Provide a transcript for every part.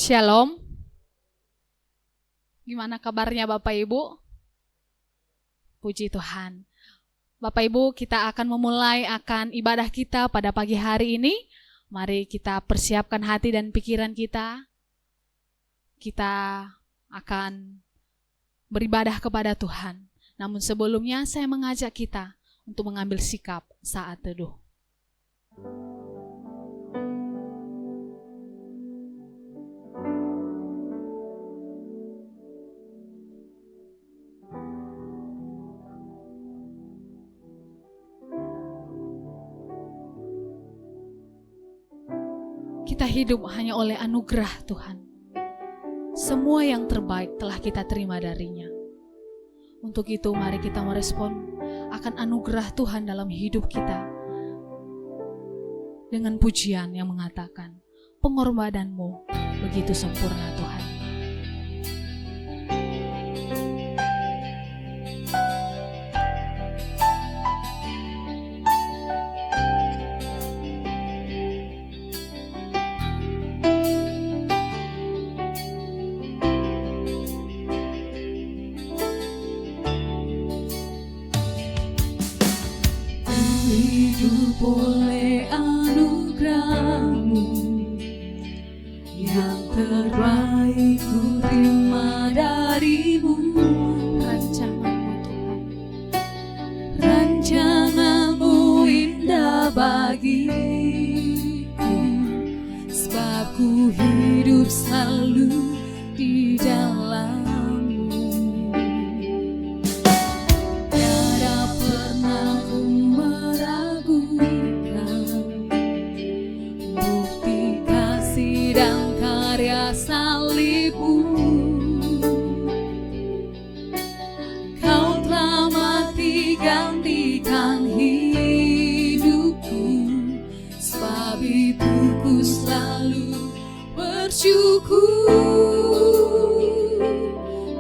Shalom. Gimana kabarnya Bapak Ibu? Puji Tuhan. Bapak Ibu, kita akan memulai ibadah kita pada pagi hari ini. Mari kita persiapkan hati dan pikiran kita. Kita akan beribadah kepada Tuhan. Namun sebelumnya saya mengajak kita untuk mengambil sikap saat teduh. Kita hidup hanya oleh anugerah Tuhan. Semua yang terbaik telah kita terima darinya. Untuk itu mari kita merespon akan anugerah Tuhan dalam hidup kita. Dengan pujian yang mengatakan, pengorbananmu begitu sempurna Tuhan. Hidup oleh anugerah-Mu, yang terbaik ku terima dari-Mu. Rancangan-Mu Tuhan, rancangan-Mu indah bagiku, sebab ku hidup selalu di dalam.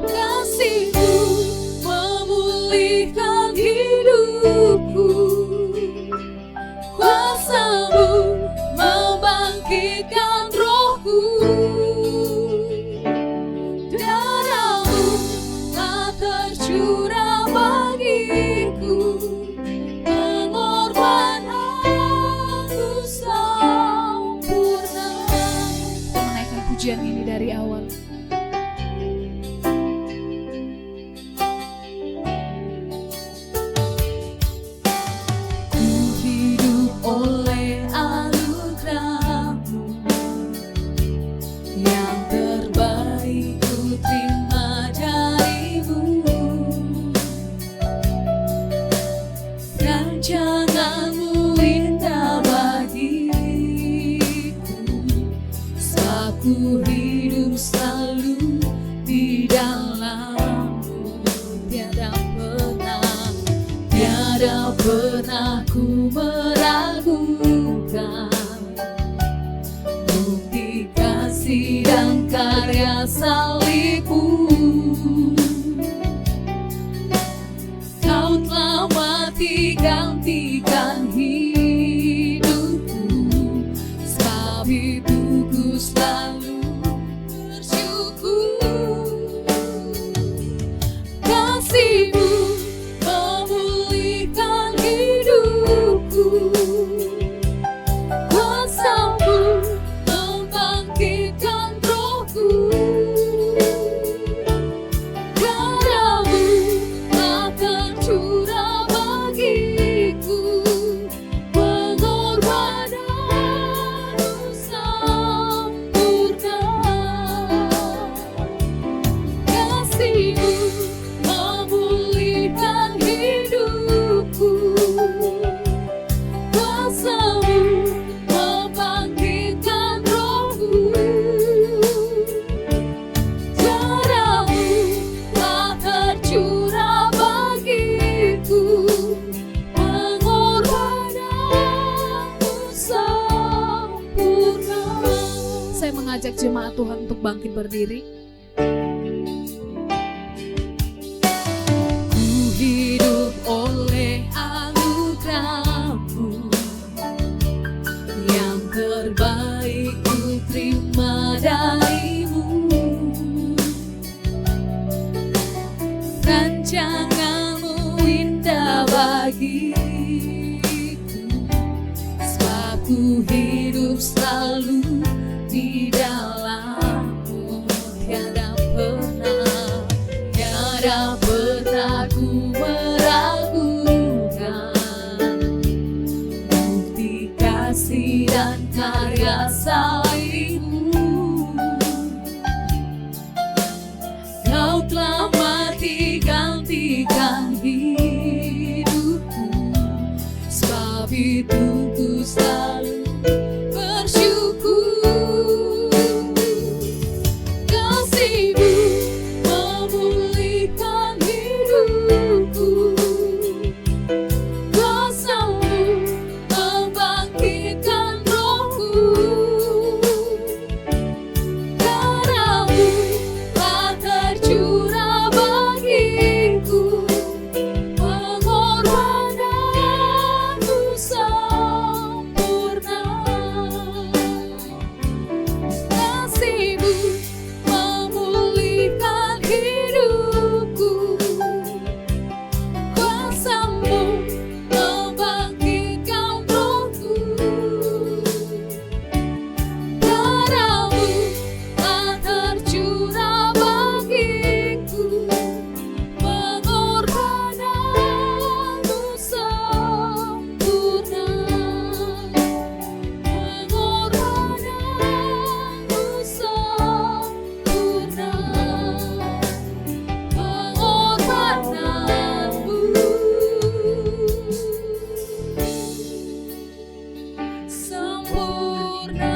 Kasih-Mu memulihkan hidupku, kuasa-Mu membangkitkan rohku, darah-Mu telah tercurah bagiku, pengorbananmu sempurna. kita menaikkan pujian ini dari awal. Ku hidup selalu di dalam-Mu, tiada pernah ku meragukan bukti kasih dan karya salib-Mu. Kau telah mati gantikan hidupku, sebab itu ku selalu kasih-Mu memulihkan hidupku, kuasa-Mu membangkitkan rohku, darah-Mu telah tercurah bagiku, pengorbananmu sempurna. Kasih-Mu memulihkan hidupku, kuasa-Mu membangkitkan rohku, darah-Mu telah tercurah bagiku, pengorbananmu sempurna. Saya mengajak jemaat Tuhan untuk bangkit berdiri. Hidup oleh anugerah-Mu, yang terbaik ku terima dari bagiku, sebab ku hidup selalu di dalam-Mu. Tiada pernah ku meragukan bukti kasih dan karya salib-Mu. Kau telah mati gantikan hidupku, sebab itu ku selalu bersyukur. Kasih-Mu memulihkan hidupku, kuasa-Mu membangkitkan rohku. Darah-Mu telah tercurah bagiku, pengorbananmu sempurna. Kasih-Mu memulihkan hidupku, kuasa-Mu membangkitkan rohku. Darah-Mu telah tercurah bagiku, pengorbananmu sempurna. Pengorbananmu sempurna. Pengorbananmu sempurna.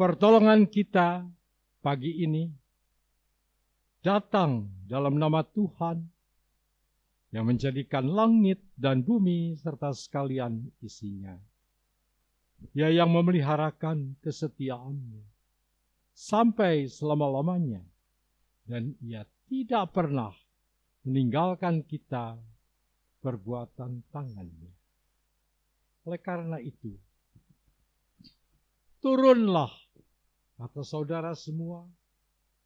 Pertolongan kita pagi ini datang dalam nama Tuhan yang menjadikan langit dan bumi serta sekalian isinya. Dia yang memeliharakan kesetiaan-Mu sampai selama-lamanya, dan Ia tidak pernah meninggalkan kita perbuatan tangan-Nya. Oleh karena itu, turunlah atas saudara semua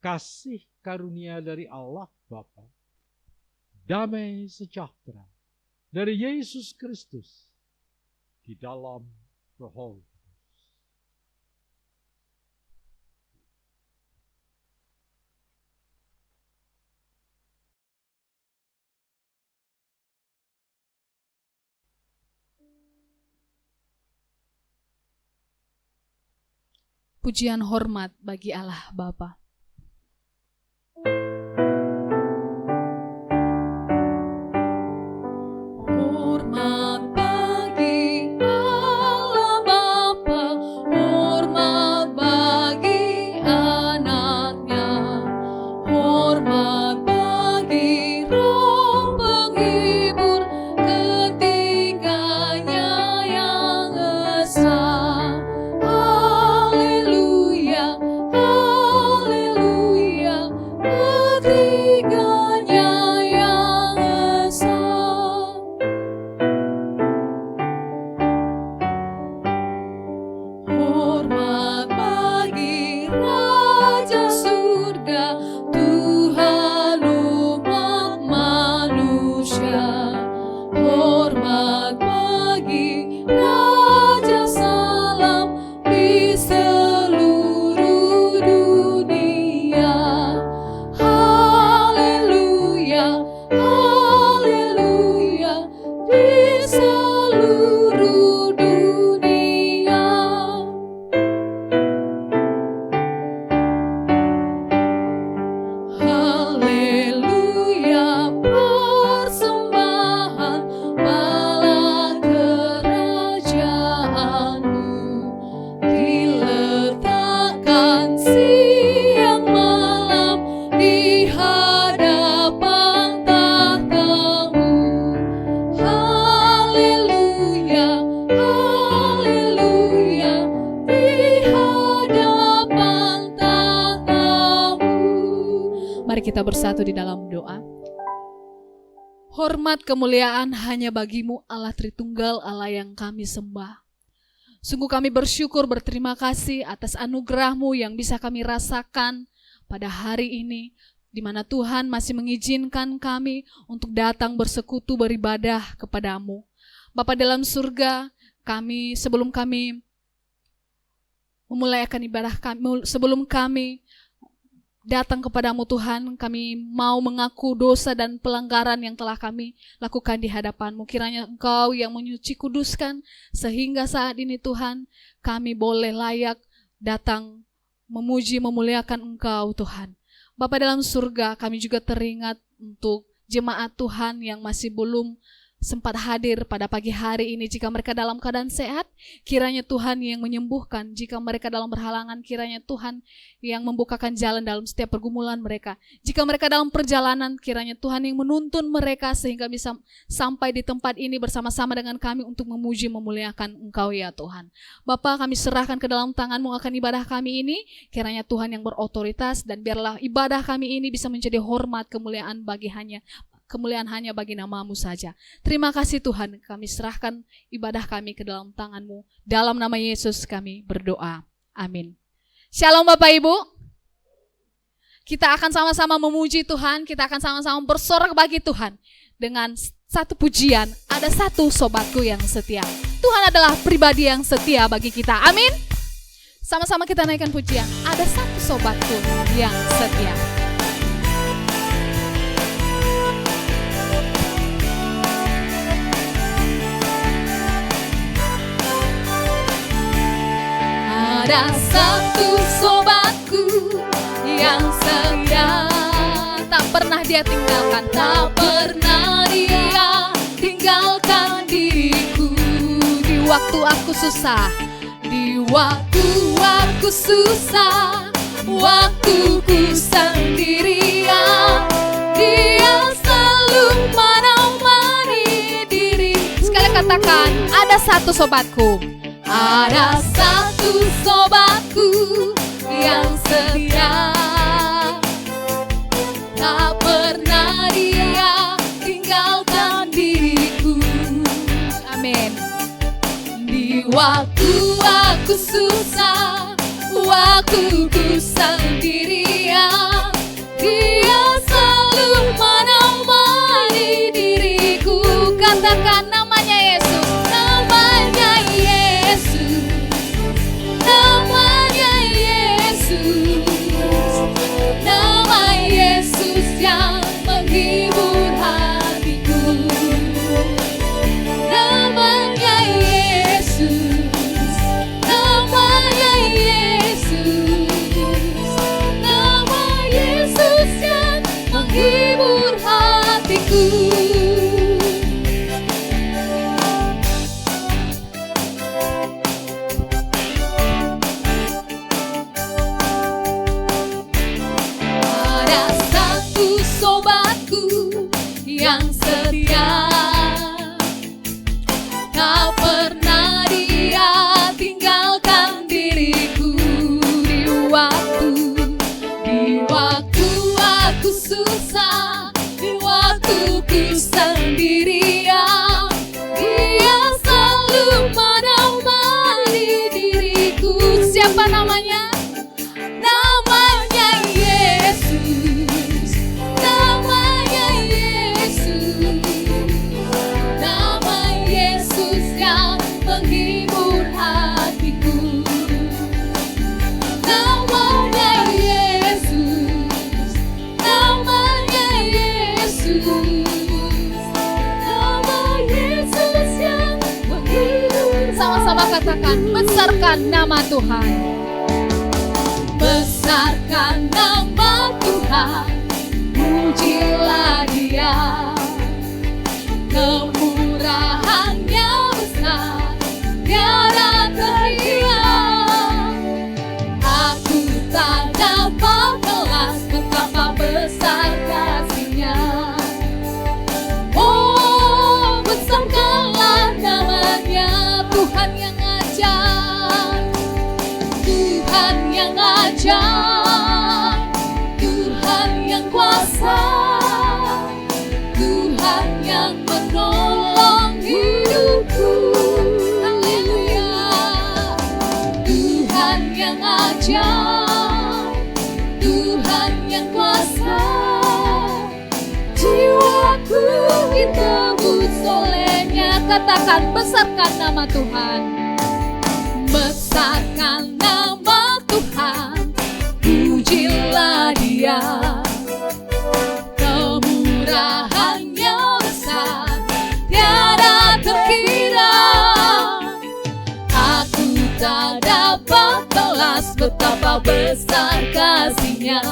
kasih karunia dari Allah Bapa, damai sejahtera dari Yesus Kristus di dalam Roh Kudus. Pujian hormat bagi Allah Bapa. Hormat bagi Allah Bapa, hormat bagi Anak-Nya, hormat bagi Roh Penghibur, ketiganya yang esa. Haleluya, haleluya, ketiganya yang esa. Hormat bagi Raja Surga, Tuhan umat manusia. Hormat bagi Raja Salam di seluruh dunia. Haleluya, haleluya, di seluruh dunia. Haleluya, persembahan bala kerajaanmu diletakkan siang malam di hadapan tahta-Mu. Haleluya, haleluya, di hadapan tahta-Mu. Mari kita bersatu di dalam doa. Hormat kemuliaan hanya bagi-Mu Allah Tritunggal, Allah yang kami sembah. Sungguh kami bersyukur, berterima kasih atas anugerah-Mu yang bisa kami rasakan pada hari ini, di mana Tuhan masih mengizinkan kami untuk datang bersekutu beribadah kepadamu. Bapa dalam surga, sebelum kami memulai akan ibadah kami, sebelum kami datang kepadamu Tuhan, kami mau mengaku dosa dan pelanggaran yang telah kami lakukan di hadapan-Mu. Kiranya Engkau yang menyuci kuduskan, sehingga saat ini Tuhan, kami boleh layak datang memuji, memuliakan Engkau Tuhan. Bapa dalam surga, kami juga teringat untuk jemaat Tuhan yang masih belum sempat hadir pada pagi hari ini. Jika mereka dalam keadaan sehat, kiranya Tuhan yang menyembuhkan. Jika mereka dalam berhalangan, kiranya Tuhan yang membukakan jalan dalam setiap pergumulan mereka. Jika mereka dalam perjalanan, kiranya Tuhan yang menuntun mereka sehingga bisa sampai di tempat ini bersama-sama dengan kami untuk memuji, memuliakan Engkau ya Tuhan. Bapa, kami serahkan ke dalam tangan-Mu akan ibadah kami ini. Kiranya Tuhan yang berotoritas, dan biarlah ibadah kami ini bisa menjadi hormat, kemuliaan hanya bagi nama-Mu saja. Terima kasih Tuhan, kami serahkan ibadah kami ke dalam tangan-Mu. Dalam nama Yesus kami berdoa. Amin. Shalom Bapak Ibu. Kita akan sama-sama memuji Tuhan, kita akan sama-sama bersorak bagi Tuhan. Dengan satu pujian, ada satu sobatku yang setia. Tuhan adalah pribadi yang setia bagi kita. Amin. Sama-sama kita naikkan pujian. Ada satu sobatku yang setia. Ada satu sobatku yang setia, tak pernah dia tinggalkan, tak pernah dia tinggalkan diriku. Di waktu aku susah, di waktu aku susah, waktu ku sendirian, dia selalu menemani diri. Sekali katakan, ada satu sobatku. Ada satu sobatku yang setia, tak pernah dia tinggalkan diriku. Amin. Di waktu aku susah, waktu ku sendirian, dia selalu menemani diriku. Katakan namanya Yesus. Namanya Yesus, namanya Yesus, nama Yesus yang menghibur hatiku. Namanya Yesus, namanya Yesus, nama Yesus yang menghibur hatiku. Yang setia, tak pernah dia tinggalkan diriku. Di waktu aku susah, di waktu ku sendirian, dia selalu menemani diriku. Siapa namanya? Namanya Yesus, namanya Yesus, nama Yesus yang menghibur hatiku. Namanya Yesus, namanya Yesus, nama Yesus yang menghibur. Sama-sama katakan, besarkan nama Tuhan. Besarkan nama Tuhan, pujilah Dia. Kemurahannya besar, tiada teringat. Aku tak dapat kelas betapa besar kasih-Nya. Oh, besarkanlah namanya, Tuhan yang ajaib, Tuhan yang ajaib, Tuhan yang kuasa. katakan besarkan nama Tuhan. Besarkan nama Tuhan, pujilah Dia. Kemurahannya besar, tiada terkira. Aku tak dapat balas betapa besar kasih-Nya.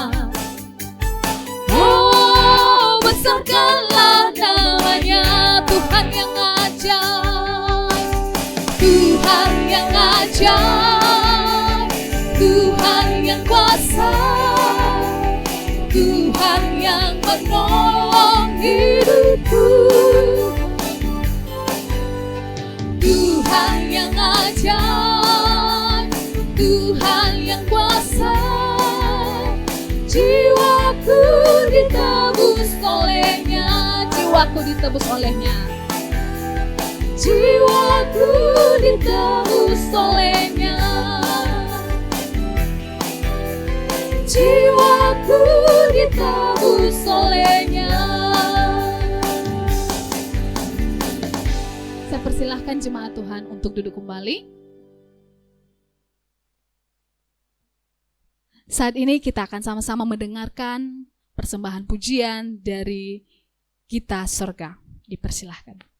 Oh, besarkanlah namanya, Tuhan yang ajaib, Tuhan yang ajaib, Tuhan yang kuasa, Tuhan yang menolong hidupku, Tuhan yang ajaib, Tuhan yang kuasa. Jiwaku ditebus olehnya, jiwaku ditebus olehnya, jiwaku ditebus olehnya, jiwaku ditebus olehnya. Saya persilahkan jemaat Tuhan untuk duduk kembali. Saat ini kita akan sama-sama mendengarkan persembahan pujian dari Gita Sorga. Dipersilahkan.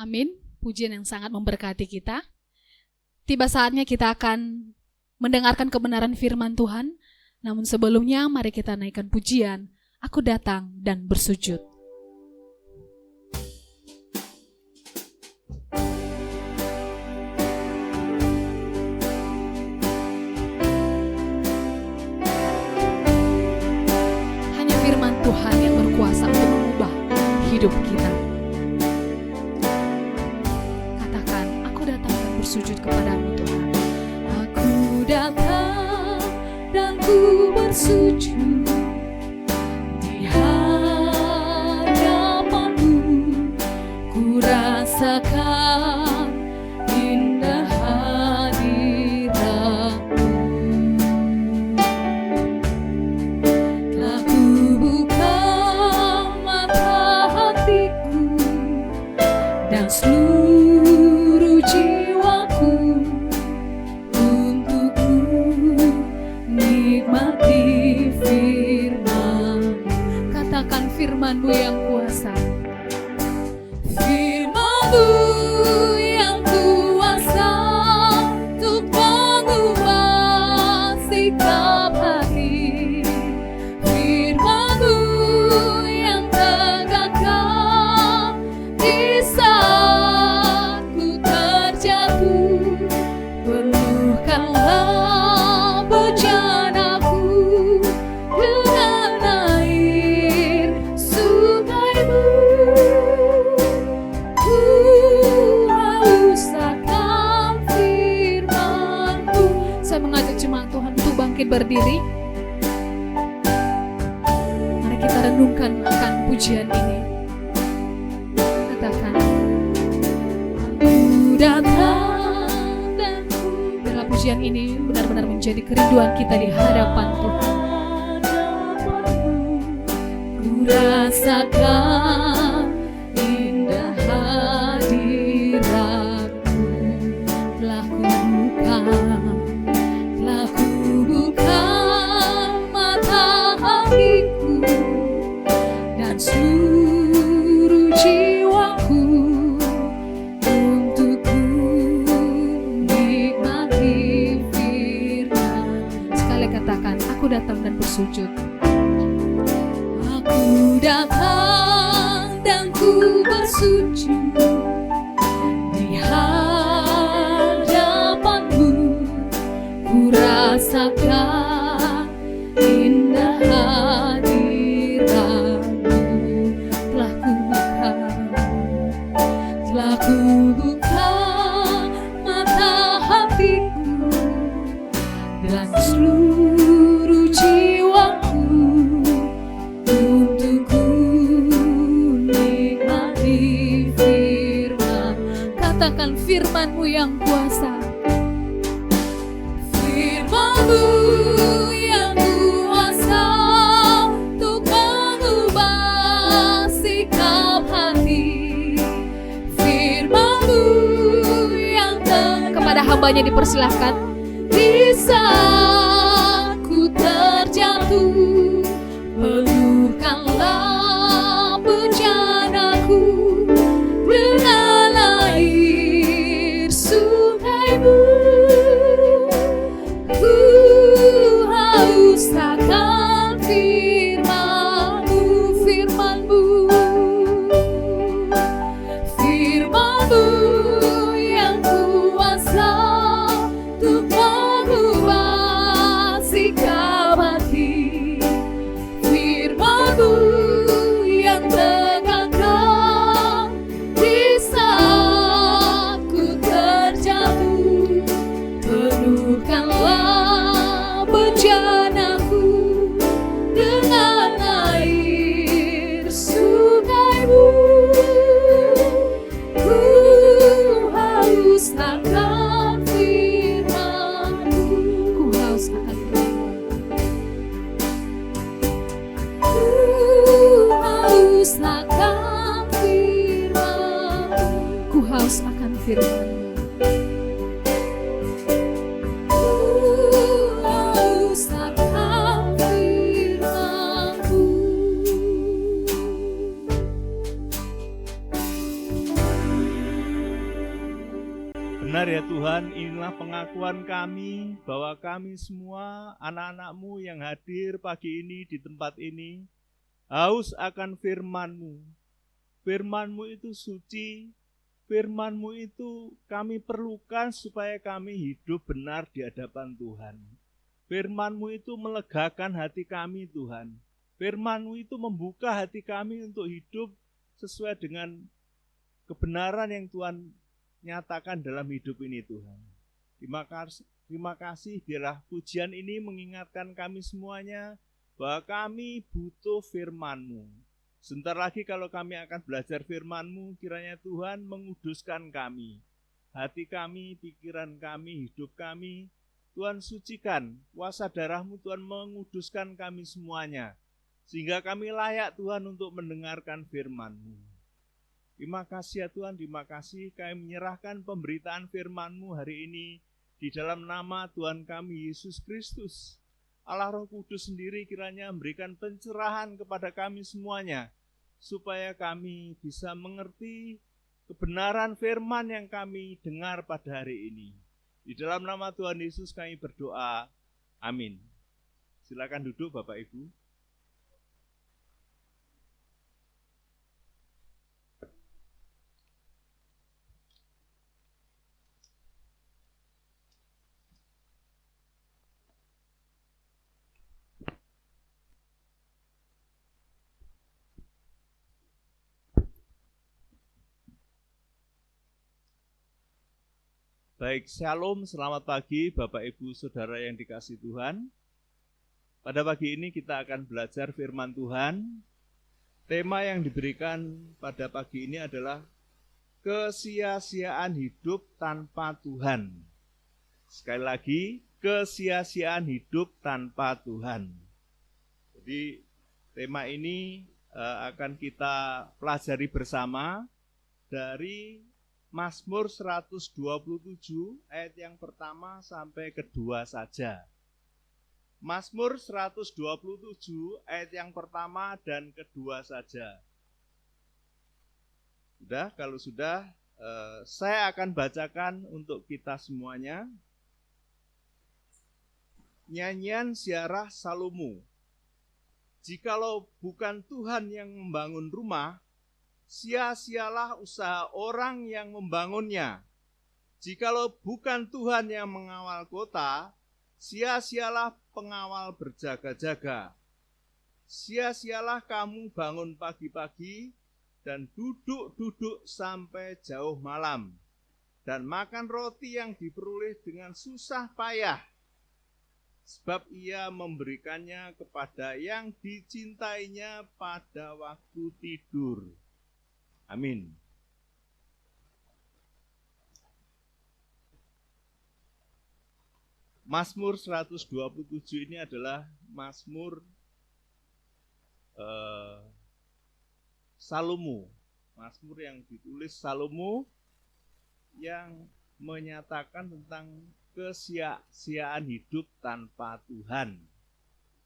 Amin. Pujian yang sangat memberkati kita. Tiba saatnya kita akan mendengarkan kebenaran firman Tuhan. Namun sebelumnya mari kita naikkan pujian, Aku Datang dan Bersujud. bersujud kepadamu Tuhan. Aku datang dan ku bersujud di hadapanmu, ku rasakan indah hadiratmu. Telah ku buka mata hatiku dan seluruh jiwaku untuk ku nikmati firman. Katakan firman-Mu yang kuasa. Firman-Mu yang kuasa untuk mengubah sikap hati. Firman-Mu yang tegakkan di saat ku terjatuh. Penuhkanlah bejanaku dengan air sungai-Mu. Ku haus akan firman-Mu. Saya mengajak jemaat Tuhan untuk bangkit berdiri. Mari kita renungkan akan pujian ini. Katakan, Ku datang dan ku biarlah pujian ini benar-benar menjadi kerinduan kita di hadapan Tuhan. ku rasakan indah hadirat-Mu. Telah ku buka mata hatiku dan seluruh jiwaku untuk ku nikmati firman. Sekali katakan, aku datang dan bersujud. Aku datang dan ku bersujud di hadapan-Mu, ku rasakan indah hadirat-Mu. Telah ku buka mata hatiku dan seluruh jiwaku untuk ku nikmati firman. Katakan firman-Mu yang kuasa. Firman-Mu yang kuasa untuk mengubah sikap hati. Firman-Mu yang Kepada hambanya dipersilahkan. di saat ku terjatuh. Penuhkanlah bejanaku dengan air sungai-Mu. Ku haus akan firman-Mu, firman-Mu. Firman-Mu yang kuasa untuk mengubah sikap hati. Firman-Mu yang tegakkan di saat ku terjatuh. Penuhkanlah bejanaku dengan air sungai-Mu. Ku haus akan firman-Mu. Ku haus akan firman-Mu. Ku haus akan firman-Mu. Ku haus akan firman-Mu. Ku haus akan firman-Mu. Benar ya Tuhan, inilah pengakuan kami bahwa kami semua anak-anak-Mu yang hadir pagi ini di tempat ini haus akan firman-Mu. Firman-Mu itu suci, firman-Mu itu kami perlukan supaya kami hidup benar di hadapan Tuhan. Firman-Mu itu melegakan hati kami Tuhan. Firman-Mu itu membuka hati kami untuk hidup sesuai dengan kebenaran yang Tuhan nyatakan dalam hidup ini Tuhan. Terima kasih biarlah pujian ini mengingatkan kami semuanya bahwa kami butuh firman-Mu. Sebentar lagi kalau kami akan belajar firman-Mu, kiranya Tuhan menguduskan kami. Hati kami, pikiran kami, hidup kami, Tuhan sucikan. Kuasa darah-Mu Tuhan menguduskan kami semuanya. Sehingga kami layak Tuhan untuk mendengarkan firman-Mu. Terima kasih ya Tuhan, terima kasih kami menyerahkan pemberitaan firman-Mu hari ini di dalam nama Tuhan kami Yesus Kristus. Allah Roh Kudus sendiri kiranya memberikan pencerahan kepada kami semuanya, supaya kami bisa mengerti kebenaran firman yang kami dengar pada hari ini. Di dalam nama Tuhan Yesus kami berdoa, amin. Silakan duduk Bapak Ibu. Baik, shalom, selamat pagi Bapak Ibu Saudara yang dikasihi Tuhan. Pada pagi ini kita akan belajar firman Tuhan. Tema yang diberikan pada pagi ini adalah kesia-siaan hidup tanpa Tuhan. Sekali lagi, kesia-siaan hidup tanpa Tuhan. Jadi tema ini akan kita pelajari bersama dari Mazmur 127 ayat yang pertama sampai kedua saja. Mazmur 127 ayat yang pertama dan kedua saja. Sudah, kalau sudah, saya akan bacakan untuk kita semuanya. Nyanyian Ziarah Salomo. Jikalau bukan Tuhan yang membangun rumah, sia-sialah usaha orang yang membangunnya. Jikalau bukan Tuhan yang mengawal kota, sia-sialah pengawal berjaga-jaga. Sia-sialah kamu bangun pagi-pagi dan duduk-duduk sampai jauh malam, dan makan roti yang diperoleh dengan susah payah, sebab ia memberikannya kepada yang dicintainya pada waktu tidur. Amin. Mazmur 127 ini adalah Mazmur Salomo. Mazmur yang ditulis Salomo yang menyatakan tentang kesia-siaan hidup tanpa Tuhan.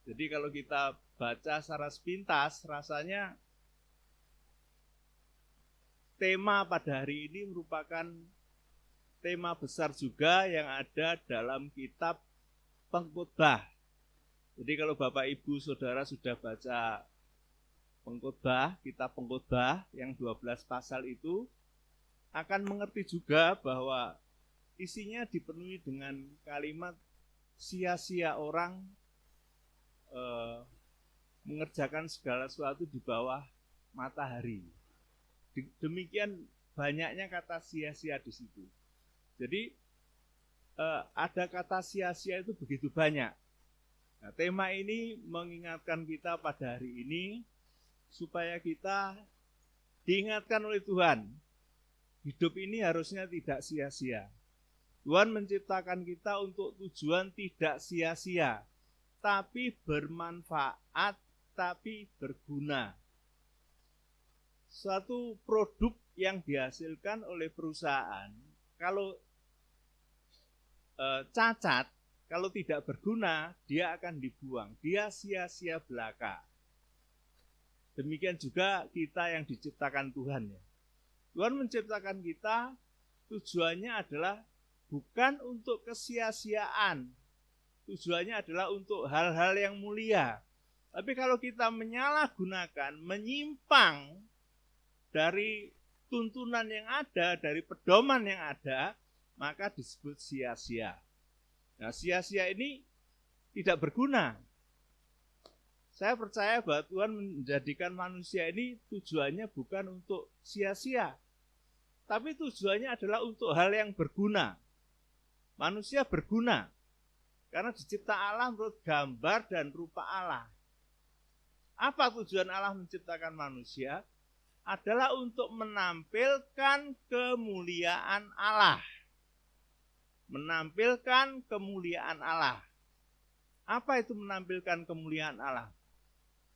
Jadi kalau kita baca secara sepintas, rasanya tema pada hari ini merupakan tema besar juga yang ada dalam kitab Pengkhotbah. Jadi kalau Bapak Ibu Saudara sudah baca Pengkhotbah, kitab Pengkhotbah yang 12 pasal itu, akan mengerti juga bahwa isinya dipenuhi dengan kalimat sia-sia orang mengerjakan segala sesuatu di bawah matahari. Demikian banyaknya kata sia-sia di situ. Jadi ada kata sia-sia itu begitu banyak. Nah, tema ini mengingatkan kita pada hari ini supaya kita diingatkan oleh Tuhan. Hidup ini harusnya tidak sia-sia. Tuhan menciptakan kita untuk tujuan tidak sia-sia, tapi bermanfaat, tapi berguna. Suatu produk yang dihasilkan oleh perusahaan, kalau cacat, kalau tidak berguna, dia akan dibuang. Dia sia-sia belaka. Demikian juga kita yang diciptakan Tuhan. Ya. Tuhan menciptakan kita, tujuannya adalah bukan untuk kesia-siaan. Tujuannya adalah untuk hal-hal yang mulia. Tapi kalau kita menyalahgunakan, menyimpang dari tuntunan yang ada, dari pedoman yang ada, maka disebut sia-sia. Nah, sia-sia ini tidak berguna. Saya percaya bahwa Tuhan menjadikan manusia ini tujuannya bukan untuk sia-sia, tapi tujuannya adalah untuk hal yang berguna. Manusia berguna, karena dicipta Allah menurut gambar dan rupa Allah. Apa tujuan Allah menciptakan manusia? Adalah untuk menampilkan kemuliaan Allah. Menampilkan kemuliaan Allah. Apa itu menampilkan kemuliaan Allah?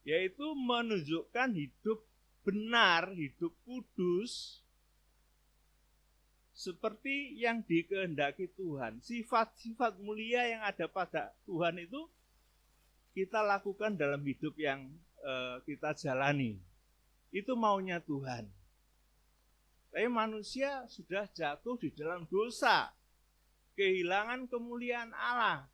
Yaitu menunjukkan hidup benar, hidup kudus, seperti yang dikehendaki Tuhan. Sifat-sifat mulia yang ada pada Tuhan itu kita lakukan dalam hidup yang kita jalani. Itu maunya Tuhan. Tapi manusia sudah jatuh di dalam dosa, kehilangan kemuliaan Allah.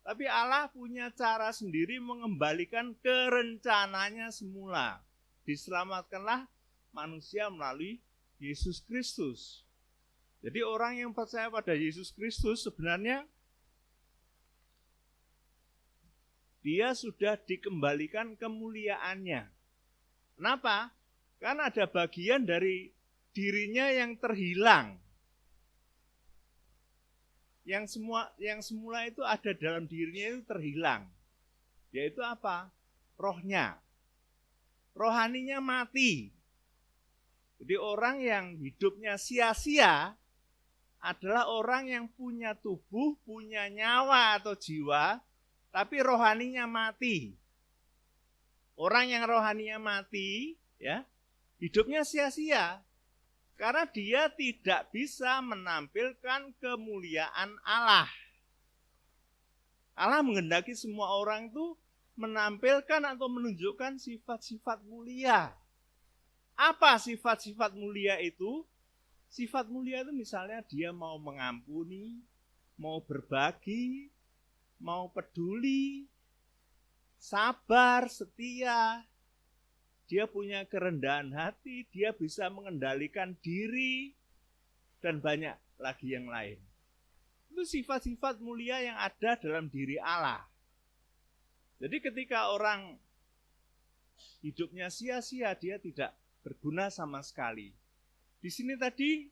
Tapi Allah punya cara sendiri mengembalikan ke rencananya semula. Diselamatkanlah manusia melalui Yesus Kristus. Jadi orang yang percaya pada Yesus Kristus sebenarnya dia sudah dikembalikan kemuliaannya. Kenapa? Karena ada bagian dari dirinya yang terhilang. Yang semula itu ada dalam dirinya itu terhilang. Yaitu apa? Rohnya. Rohaninya mati. Jadi orang yang hidupnya sia-sia adalah orang yang punya tubuh, punya nyawa atau jiwa, tapi rohaninya mati. Orang yang rohaninya mati, ya, hidupnya sia-sia. Karena dia tidak bisa menampilkan kemuliaan Allah. Allah menghendaki semua orang itu menampilkan atau menunjukkan sifat-sifat mulia. Apa sifat-sifat mulia itu? Sifat mulia itu misalnya dia mau mengampuni, mau berbagi, mau peduli, sabar, setia. Dia punya kerendahan hati, dia bisa mengendalikan diri, dan banyak lagi yang lain. Itu sifat-sifat mulia yang ada dalam diri Allah. Jadi ketika orang hidupnya sia-sia, dia tidak berguna sama sekali. Di sini tadi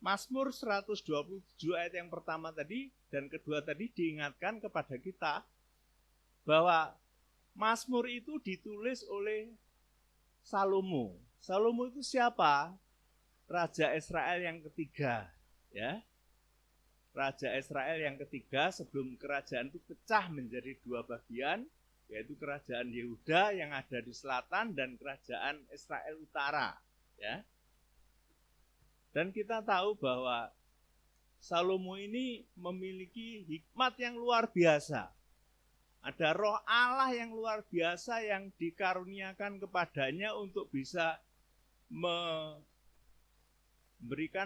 Mazmur 127 ayat yang pertama tadi dan kedua tadi diingatkan kepada kita bahwa Mazmur itu ditulis oleh Salomo. Salomo itu siapa? Raja Israel yang ketiga, ya. Raja Israel yang ketiga sebelum kerajaan itu pecah menjadi dua bagian, yaitu kerajaan Yehuda yang ada di selatan dan kerajaan Israel utara, ya. Dan kita tahu bahwa Salomo ini memiliki hikmat yang luar biasa. Ada roh Allah yang luar biasa yang dikaruniakan kepadanya untuk bisa memberikan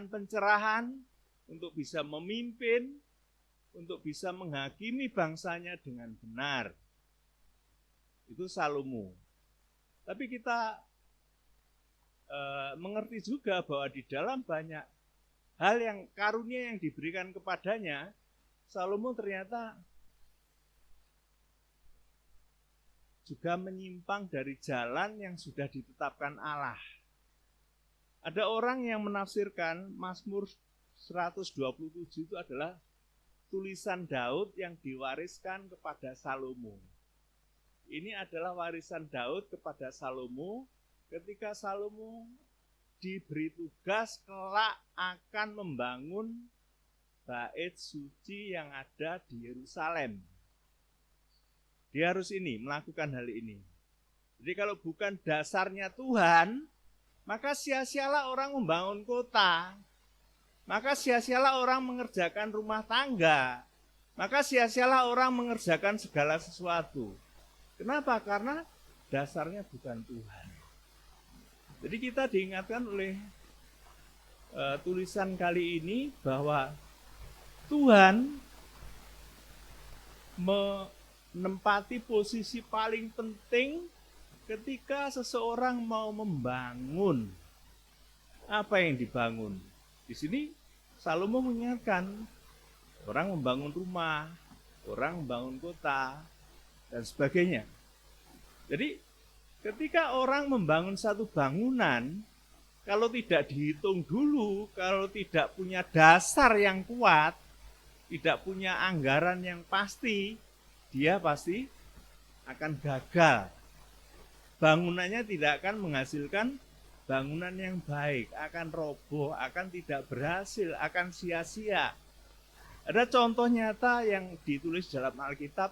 pencerahan, untuk bisa memimpin, untuk bisa menghakimi bangsanya dengan benar. Itu Salomo. Tapi kita mengerti juga bahwa di dalam banyak hal yang karunia yang diberikan kepadanya, Salomo ternyata juga menyimpang dari jalan yang sudah ditetapkan Allah. Ada orang yang menafsirkan Mazmur 127 itu adalah tulisan Daud yang diwariskan kepada Salomo. Ini adalah warisan Daud kepada Salomo ketika Salomo diberi tugas kelak akan membangun bait suci yang ada di Yerusalem. Dia harus melakukan hal ini. Jadi kalau bukan dasarnya Tuhan, maka sia-sialah orang membangun kota. Maka sia-sialah orang mengerjakan rumah tangga. Maka sia-sialah orang mengerjakan segala sesuatu. Kenapa? Karena dasarnya bukan Tuhan. Jadi kita diingatkan oleh tulisan kali ini bahwa Tuhan menempati posisi paling penting ketika seseorang mau membangun. Apa yang dibangun? Di sini Salomo mengingatkan orang membangun rumah, orang membangun kota, dan sebagainya. Jadi ketika orang membangun satu bangunan, kalau tidak dihitung dulu, kalau tidak punya dasar yang kuat, tidak punya anggaran yang pasti, dia pasti akan gagal. Bangunannya tidak akan menghasilkan bangunan yang baik, akan roboh, akan tidak berhasil, akan sia-sia. Ada contoh nyata yang ditulis dalam Alkitab,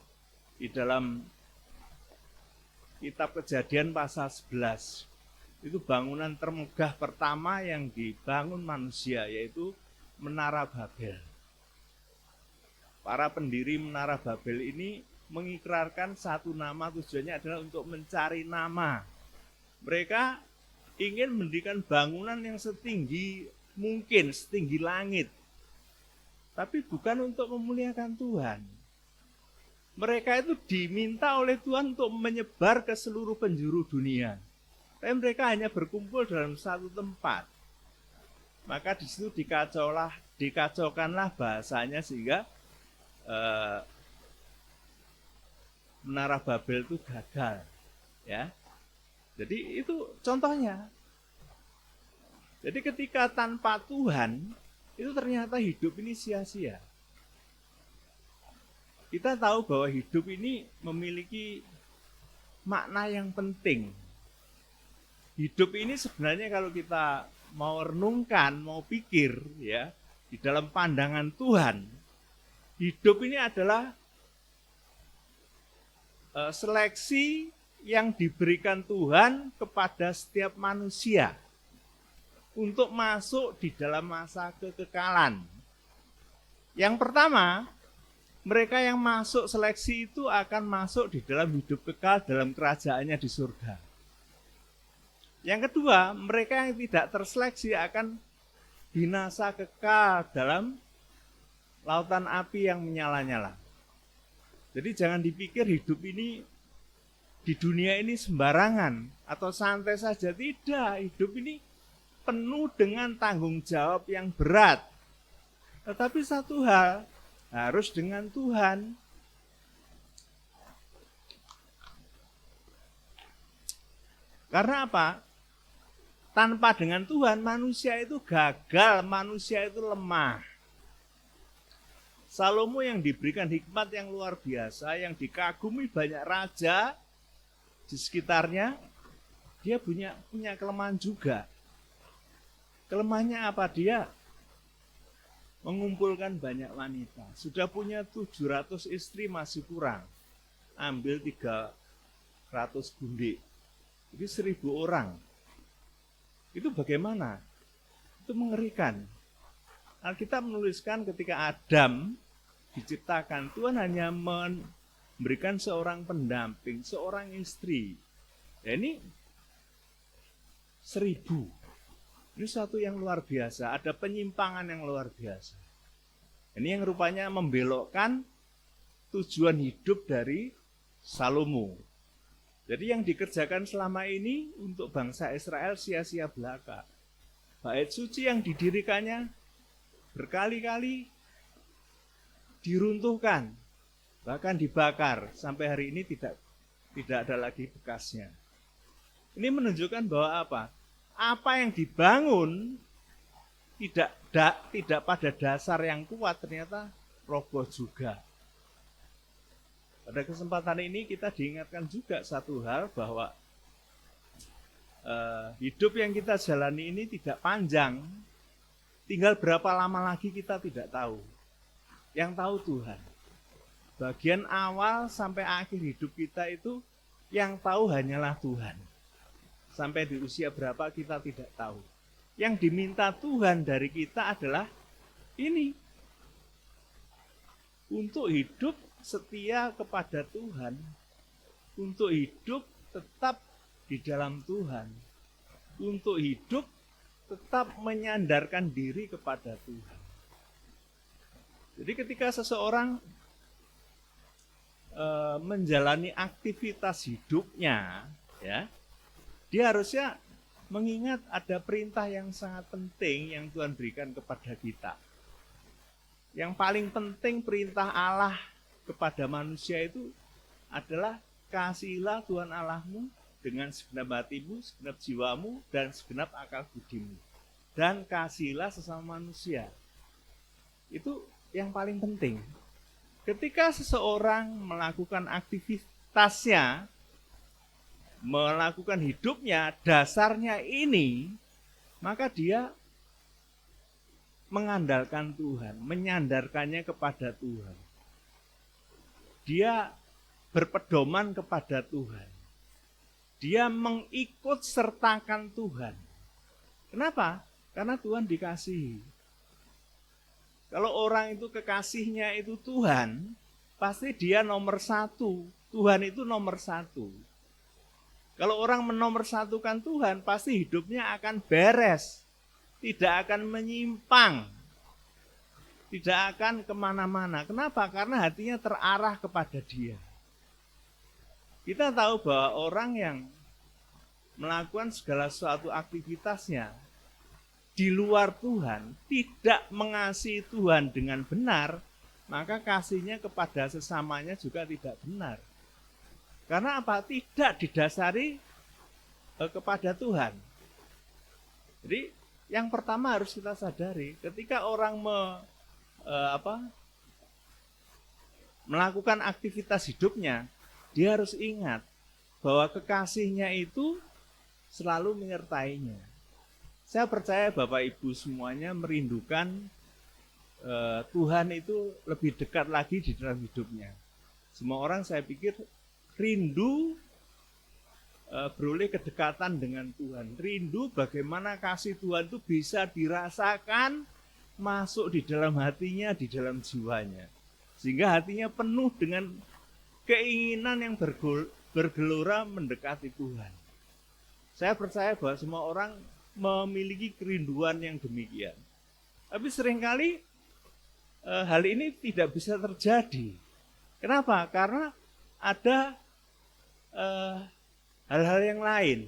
di dalam kitab Kejadian pasal 11. Itu bangunan termegah pertama yang dibangun manusia, yaitu Menara Babel. Para pendiri Menara Babel ini mengikrarkan satu nama, tujuannya adalah untuk mencari nama. Mereka ingin mendirikan bangunan yang setinggi mungkin, setinggi langit. Tapi bukan untuk memuliakan Tuhan. Mereka itu diminta oleh Tuhan untuk menyebar ke seluruh penjuru dunia. Tapi mereka hanya berkumpul dalam satu tempat. Maka di situ dikacaukanlah bahasanya sehingga Menara Babel itu gagal, ya. Jadi itu contohnya. Jadi ketika tanpa Tuhan, itu ternyata hidup ini sia-sia. Kita tahu bahwa hidup ini memiliki makna yang penting. Hidup ini sebenarnya kalau kita mau renungkan, mau pikir, ya, di dalam pandangan Tuhan, hidup ini adalah seleksi yang diberikan Tuhan kepada setiap manusia untuk masuk di dalam masa kekekalan. Yang pertama, mereka yang masuk seleksi itu akan masuk di dalam hidup kekal dalam kerajaannya di surga. Yang kedua, mereka yang tidak terseleksi akan binasa kekal dalam lautan api yang menyala-nyala. Jadi jangan dipikir hidup ini di dunia ini sembarangan atau santai saja. Tidak, hidup ini penuh dengan tanggung jawab yang berat. Tetapi satu hal, harus dengan Tuhan. Karena apa? Tanpa dengan Tuhan, manusia itu gagal, manusia itu lemah. Salomo yang diberikan hikmat yang luar biasa, yang dikagumi banyak raja di sekitarnya, dia punya kelemahan juga. Kelemahannya apa? Dia mengumpulkan banyak wanita. Sudah punya 700 istri masih kurang. Ambil 300 gundik. Jadi 1000 orang. Itu bagaimana? Itu mengerikan. Alkitab menuliskan ketika Adam diciptakan, Tuhan hanya memberikan seorang pendamping, seorang istri. Ya, ini 1000. Ini satu yang luar biasa, ada penyimpangan yang luar biasa. Ini yang rupanya membelokkan tujuan hidup dari Salomo. Jadi yang dikerjakan selama ini untuk bangsa Israel sia-sia belaka. Bait suci yang didirikannya berkali-kali diruntuhkan, bahkan dibakar, sampai hari ini tidak ada lagi bekasnya. Ini menunjukkan bahwa apa? Apa yang dibangun tidak pada dasar yang kuat, ternyata roboh juga. Pada kesempatan ini kita diingatkan juga satu hal, bahwa hidup yang kita jalani ini tidak panjang. Tinggal berapa lama lagi kita tidak tahu. Yang tahu Tuhan. Bagian awal sampai akhir hidup kita itu yang tahu hanyalah Tuhan. Sampai di usia berapa kita tidak tahu. Yang diminta Tuhan dari kita adalah ini. Untuk hidup setia kepada Tuhan. Untuk hidup tetap di dalam Tuhan. Untuk hidup tetap menyandarkan diri kepada Tuhan. Jadi ketika seseorang menjalani aktivitas hidupnya, ya, dia harusnya mengingat ada perintah yang sangat penting yang Tuhan berikan kepada kita. Yang paling penting perintah Allah kepada manusia itu adalah kasihilah Tuhan Allahmu dengan segenap hatimu, segenap jiwamu, dan segenap akal budimu. Dan kasihilah sesama manusia. Itu yang paling penting. Ketika seseorang melakukan aktivitasnya, melakukan hidupnya, dasarnya ini, maka dia mengandalkan Tuhan, menyandarkannya kepada Tuhan. Dia berpedoman kepada Tuhan. Dia mengikut sertakan Tuhan. Kenapa? Karena Tuhan dikasihi. Kalau orang itu kekasihnya itu Tuhan, pasti dia nomor satu. Tuhan itu nomor satu. Kalau orang menomorsatukan Tuhan, pasti hidupnya akan beres. Tidak akan menyimpang. Tidak akan kemana-mana. Kenapa? Karena hatinya terarah kepada Dia. Kita tahu bahwa orang yang melakukan segala sesuatu aktivitasnya di luar Tuhan, tidak mengasihi Tuhan dengan benar, maka kasihnya kepada sesamanya juga tidak benar. Karena apa? Tidak didasari kepada Tuhan. Jadi yang pertama harus kita sadari, ketika orang melakukan aktivitas hidupnya, dia harus ingat bahwa kekasihnya itu selalu menyertainya. Saya percaya Bapak Ibu semuanya merindukan Tuhan itu lebih dekat lagi di dalam hidupnya. Semua orang saya pikir rindu beroleh kedekatan dengan Tuhan. Rindu bagaimana kasih Tuhan itu bisa dirasakan masuk di dalam hatinya, di dalam jiwanya. Sehingga hatinya penuh dengan keinginan yang bergelora mendekati Tuhan. Saya percaya bahwa semua orang memiliki kerinduan yang demikian. Tapi seringkali hal ini tidak bisa terjadi. Kenapa? Karena ada hal-hal yang lain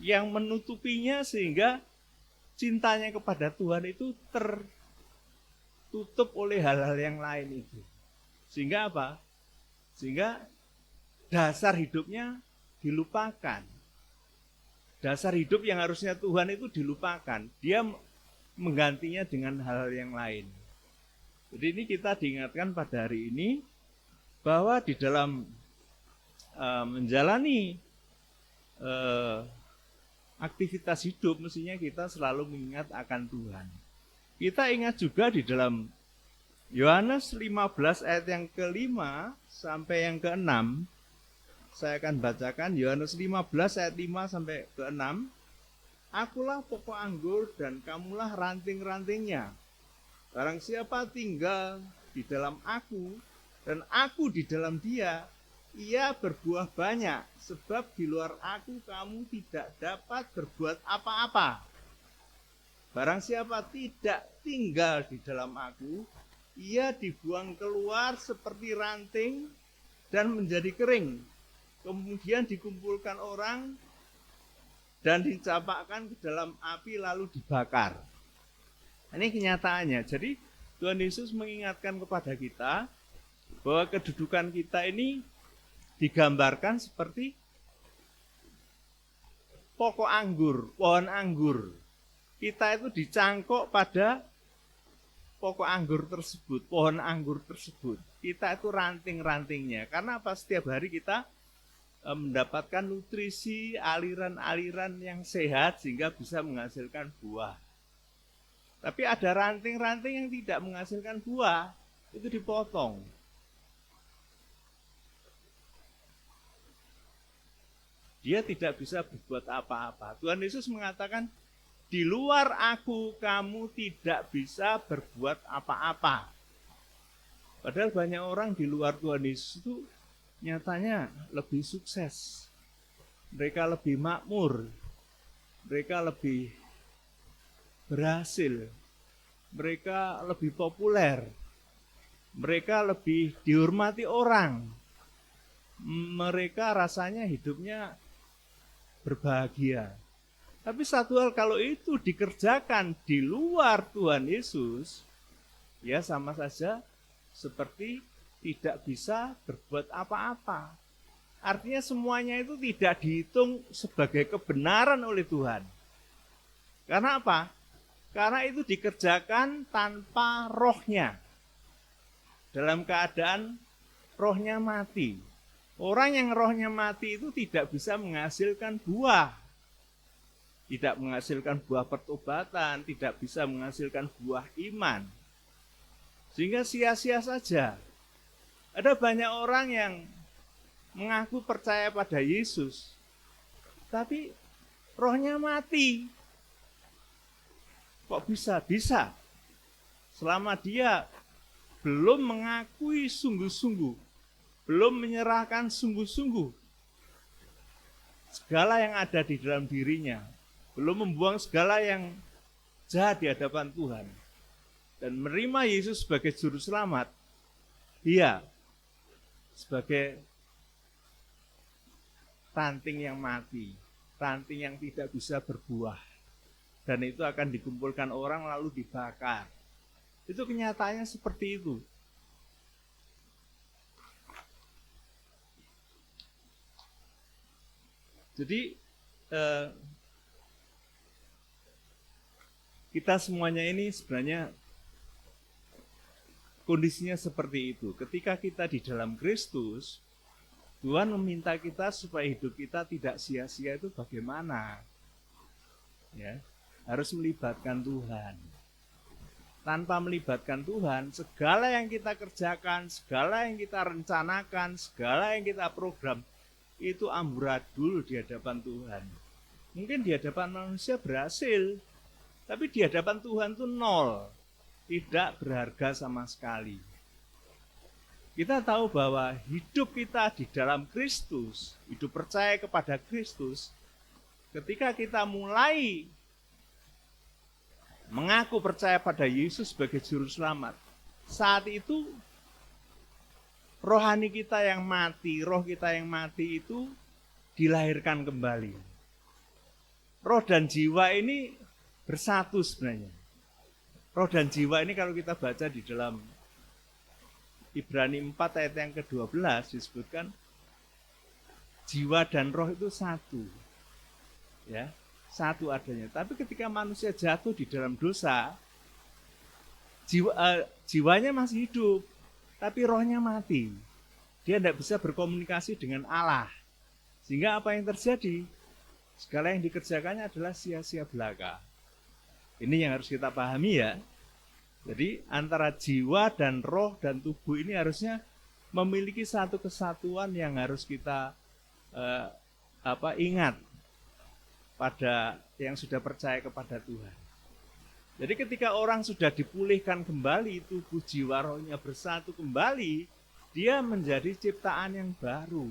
yang menutupinya sehingga cintanya kepada Tuhan itu tertutup oleh hal-hal yang lain itu. Sehingga apa? Sehingga dasar hidupnya dilupakan. Dasar hidup yang harusnya Tuhan itu dilupakan. Dia menggantinya dengan hal-hal yang lain. Jadi ini kita diingatkan pada hari ini bahwa di dalam menjalani aktivitas hidup mestinya kita selalu mengingat akan Tuhan. Kita ingat juga di dalam Yohanes 15 ayat yang ke-5 sampai yang ke-6. Saya akan bacakan Yohanes 15 ayat 5 sampai ke-6. Akulah pokok anggur dan kamulah ranting-rantingnya. Barang siapa tinggal di dalam aku dan aku di dalam dia, ia berbuah banyak, sebab di luar aku kamu tidak dapat berbuat apa-apa. Barang siapa tidak tinggal di dalam aku, ia dibuang keluar seperti ranting dan menjadi kering. Kemudian dikumpulkan orang dan dicampakkan ke dalam api lalu dibakar. Ini kenyataannya. Jadi Tuhan Yesus mengingatkan kepada kita bahwa kedudukan kita ini digambarkan seperti pokok anggur, pohon anggur. Kita itu dicangkok pada pokok anggur tersebut, pohon anggur tersebut. Kita itu ranting-rantingnya. Karena apa? Setiap hari kita mendapatkan nutrisi, aliran-aliran yang sehat sehingga bisa menghasilkan buah. Tapi ada ranting-ranting yang tidak menghasilkan buah, itu dipotong. Dia tidak bisa berbuat apa-apa. Tuhan Yesus mengatakan, di luar aku kamu tidak bisa berbuat apa-apa. Padahal banyak orang di luar Tuhan Yesus itu nyatanya lebih sukses. Mereka lebih makmur. Mereka lebih berhasil. Mereka lebih populer. Mereka lebih dihormati orang. Mereka rasanya hidupnya berbahagia. Tapi satu hal, kalau itu dikerjakan di luar Tuhan Yesus, ya sama saja seperti tidak bisa berbuat apa-apa. Artinya semuanya itu tidak dihitung sebagai kebenaran oleh Tuhan. Karena apa? Karena itu dikerjakan tanpa rohnya. Dalam keadaan rohnya mati. Orang yang rohnya mati itu tidak bisa menghasilkan buah. Tidak menghasilkan buah pertobatan, tidak bisa menghasilkan buah iman. Sehingga sia-sia saja. Ada banyak orang yang mengaku percaya pada Yesus, tapi rohnya mati. Kok bisa? Bisa. Selama dia belum mengakui sungguh-sungguh, belum menyerahkan sungguh-sungguh segala yang ada di dalam dirinya, belum membuang segala yang jahat di hadapan Tuhan, dan menerima Yesus sebagai juru selamat, dia sebagai ranting yang mati, ranting yang tidak bisa berbuah, dan itu akan dikumpulkan orang lalu dibakar. Itu kenyataannya seperti itu. Jadi kita semuanya ini sebenarnya kondisinya seperti itu. Ketika kita di dalam Kristus, Tuhan meminta kita supaya hidup kita tidak sia-sia. Itu bagaimana? Ya, harus melibatkan Tuhan. Tanpa melibatkan Tuhan, segala yang kita kerjakan, segala yang kita rencanakan, segala yang kita program, itu amburadul di hadapan Tuhan. Mungkin di hadapan manusia berhasil, tapi di hadapan Tuhan itu nol, tidak berharga sama sekali. Kita tahu bahwa hidup kita di dalam Kristus, hidup percaya kepada Kristus, ketika kita mulai mengaku percaya pada Yesus sebagai juru selamat, saat itu rohani kita yang mati, roh kita yang mati itu dilahirkan kembali. Roh dan jiwa ini bersatu sebenarnya. Roh dan jiwa ini kalau kita baca di dalam Ibrani 4 ayat yang ke-12 disebutkan jiwa dan roh itu satu. Ya, satu adanya. Tapi ketika manusia jatuh di dalam dosa, jiwanya masih hidup, tapi rohnya mati. Dia tidak bisa berkomunikasi dengan Allah. Sehingga apa yang terjadi? Segala yang dikerjakannya adalah sia-sia belaka. Ini yang harus kita pahami ya. Jadi antara jiwa dan roh dan tubuh ini harusnya memiliki satu kesatuan yang harus kita ingat pada yang sudah percaya kepada Tuhan. Jadi ketika orang sudah dipulihkan kembali, tubuh jiwa rohnya bersatu kembali, dia menjadi ciptaan yang baru.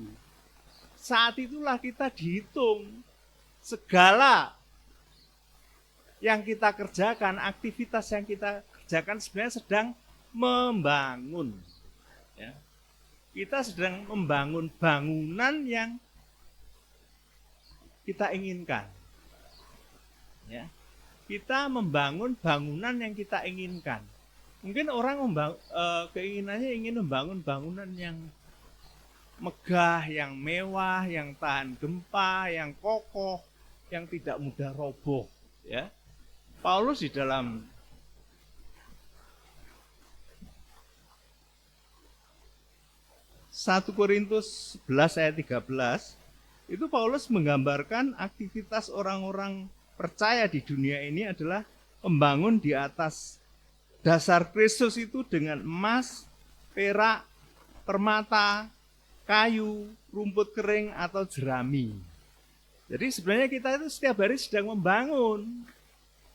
Saat itulah kita dihitung segala yang kita kerjakan, aktivitas yang kita kerjakan sebenarnya sedang membangun. Ya. Kita sedang membangun bangunan yang kita inginkan. Ya. Kita membangun bangunan yang kita inginkan. Mungkin orang keinginannya ingin membangun bangunan yang megah, yang mewah, yang tahan gempa, yang kokoh, yang tidak mudah roboh. Ya. Paulus di dalam Satu Korintus 11 ayat 13 itu Paulus menggambarkan aktivitas orang-orang percaya di dunia ini adalah membangun di atas dasar Kristus itu dengan emas, perak, permata, kayu, rumput kering atau jerami. Jadi sebenarnya kita itu setiap hari sedang membangun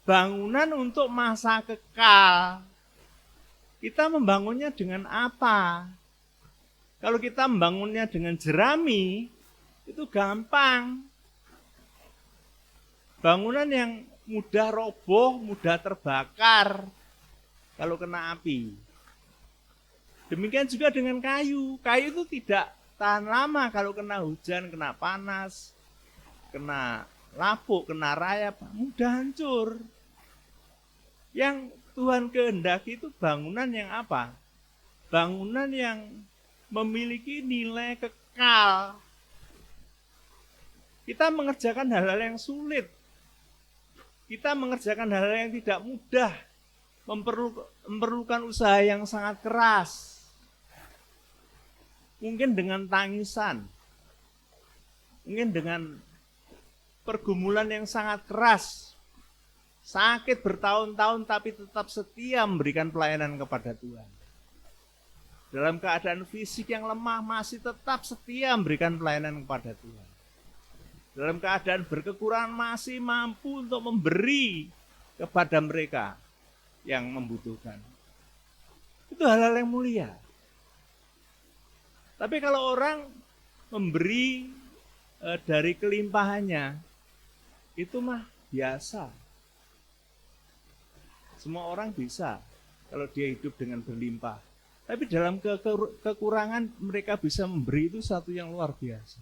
bangunan untuk masa kekal. Kita membangunnya dengan apa? Kalau kita membangunnya dengan jerami, itu gampang. Bangunan yang mudah roboh, mudah terbakar kalau kena api. Demikian juga dengan kayu. Kayu itu tidak tahan lama kalau kena hujan, kena panas, kena lapuk, kena rayap, mudah hancur. Yang Tuhan kehendaki itu bangunan yang apa? Bangunan yang memiliki nilai kekal. Kita mengerjakan hal-hal yang sulit. Kita mengerjakan hal-hal yang tidak mudah. Memerlukan usaha yang sangat keras. Mungkin dengan tangisan. Mungkin dengan pergumulan yang sangat keras. Sakit bertahun-tahun tapi tetap setia memberikan pelayanan kepada Tuhan. Dalam keadaan fisik yang lemah masih tetap setia memberikan pelayanan kepada Tuhan. Dalam keadaan berkekurangan masih mampu untuk memberi kepada mereka yang membutuhkan. Itu hal-hal yang mulia. Tapi kalau orang memberi dari kelimpahannya, itu mah biasa. Semua orang bisa kalau dia hidup dengan berlimpah. Tapi dalam kekurangan mereka bisa memberi, itu satu yang luar biasa.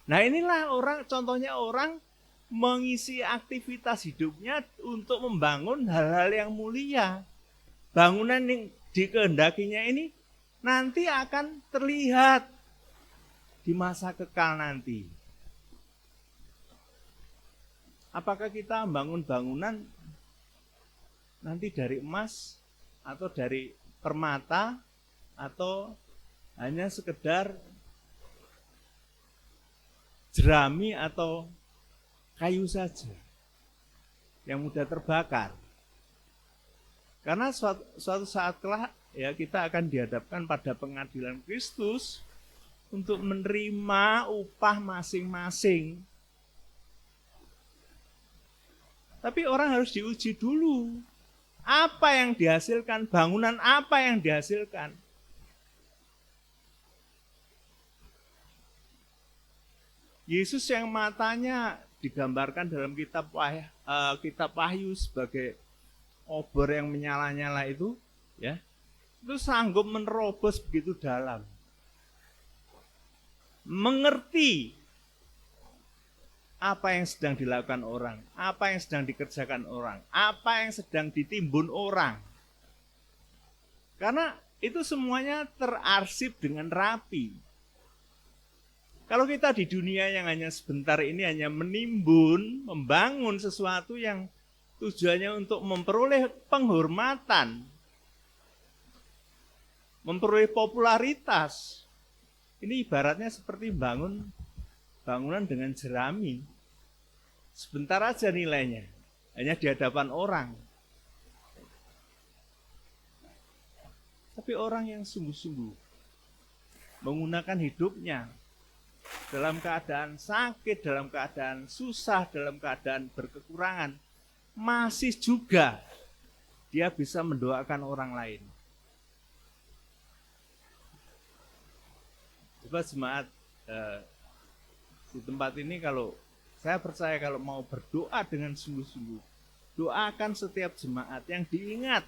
Nah inilah contohnya orang mengisi aktivitas hidupnya untuk membangun hal-hal yang mulia. Bangunan yang dikehendakinya ini nanti akan terlihat di masa kekal nanti. Apakah kita membangun bangunan nanti dari emas atau dari permata, atau hanya sekedar jerami atau kayu saja yang mudah terbakar? Karena suatu saat kelak ya kita akan dihadapkan pada pengadilan Kristus untuk menerima upah masing-masing. Tapi orang harus diuji dulu. Apa yang dihasilkan, bangunan apa yang dihasilkan. Yesus yang matanya digambarkan dalam kitab Wahyu sebagai obor yang menyala-nyala itu, ya, itu sanggup menerobos begitu dalam. Mengerti apa yang sedang dilakukan orang, apa yang sedang dikerjakan orang, apa yang sedang ditimbun orang. Karena itu semuanya terarsip dengan rapi. Kalau kita di dunia yang hanya sebentar ini hanya menimbun, membangun sesuatu yang tujuannya untuk memperoleh penghormatan, memperoleh popularitas, ini ibaratnya seperti bangunan dengan jerami. Sebentar aja nilainya, hanya di hadapan orang. Tapi orang yang sungguh-sungguh menggunakan hidupnya dalam keadaan sakit, dalam keadaan susah, dalam keadaan berkekurangan, masih juga dia bisa mendoakan orang lain. Coba jemaat di tempat ini, kalau saya percaya kalau mau berdoa dengan sungguh-sungguh, doakan setiap jemaat yang diingat.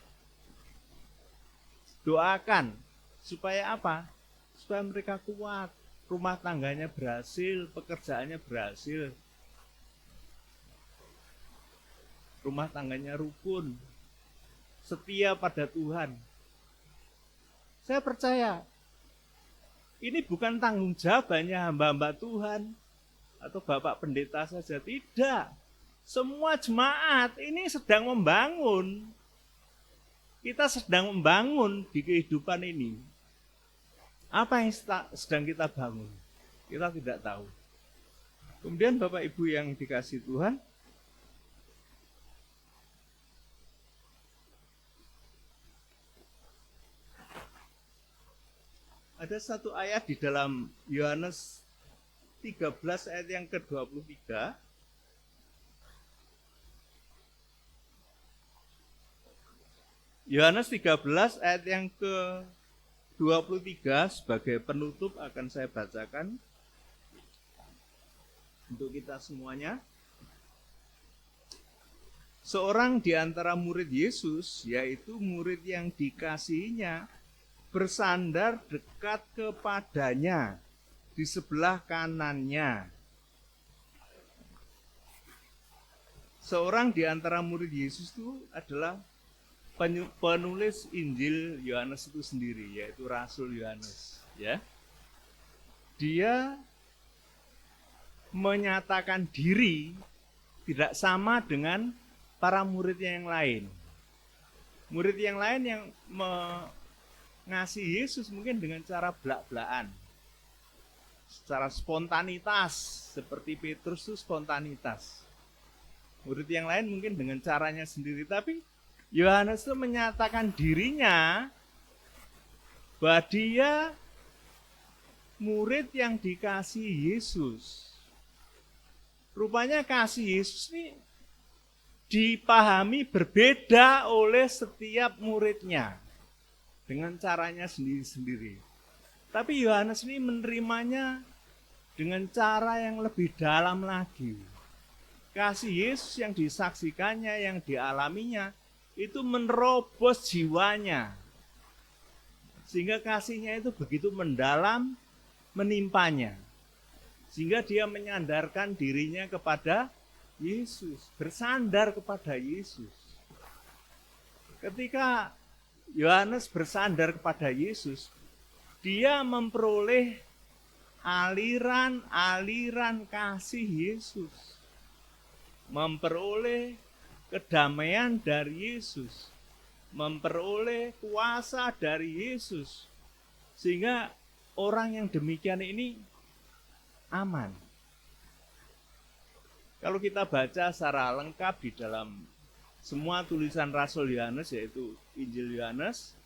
Doakan supaya apa? Supaya mereka kuat, rumah tangganya berhasil, pekerjaannya berhasil, rumah tangganya rukun, setia pada Tuhan. Saya percaya ini bukan tanggung jawab hanya hamba-hamba Tuhan atau Bapak Pendeta saja, tidak. Semua jemaat ini sedang membangun. Kita sedang membangun di kehidupan ini. Apa yang sedang kita bangun? Kita tidak tahu. Kemudian Bapak Ibu yang dikasihi Tuhan, ada satu ayat di dalam Yohanes 13 ayat yang ke-23. Yohanes 13 ayat yang ke-23 sebagai penutup akan saya bacakan untuk kita semuanya. Seorang di antara murid Yesus, yaitu murid yang dikasihinya, bersandar dekat kepadanya di sebelah kanannya. Seorang di antara murid Yesus itu adalah penulis Injil Yohanes itu sendiri, yaitu Rasul Yohanes. Ya, dia menyatakan diri tidak sama dengan para muridnya yang lain. Murid yang lain yang mengasihi Yesus mungkin dengan cara belak-belakan, secara spontanitas, seperti Petrus itu spontanitas. Murid yang lain mungkin dengan caranya sendiri, tapi Yohanes itu menyatakan dirinya bahwa dia murid yang dikasihi Yesus. Rupanya kasih Yesus ini dipahami berbeda oleh setiap muridnya dengan caranya sendiri-sendiri. Tapi Yohanes ini menerimanya dengan cara yang lebih dalam lagi. Kasih Yesus yang disaksikannya, yang dialaminya, itu menerobos jiwanya. Sehingga kasihnya itu begitu mendalam, menimpanya. Sehingga dia menyandarkan dirinya kepada Yesus, bersandar kepada Yesus. Ketika Yohanes bersandar kepada Yesus, dia memperoleh aliran-aliran kasih Yesus, memperoleh kedamaian dari Yesus, memperoleh kuasa dari Yesus, sehingga orang yang demikian ini aman. Kalau kita baca secara lengkap di dalam semua tulisan Rasul Yohanes, yaitu Injil Yohanes,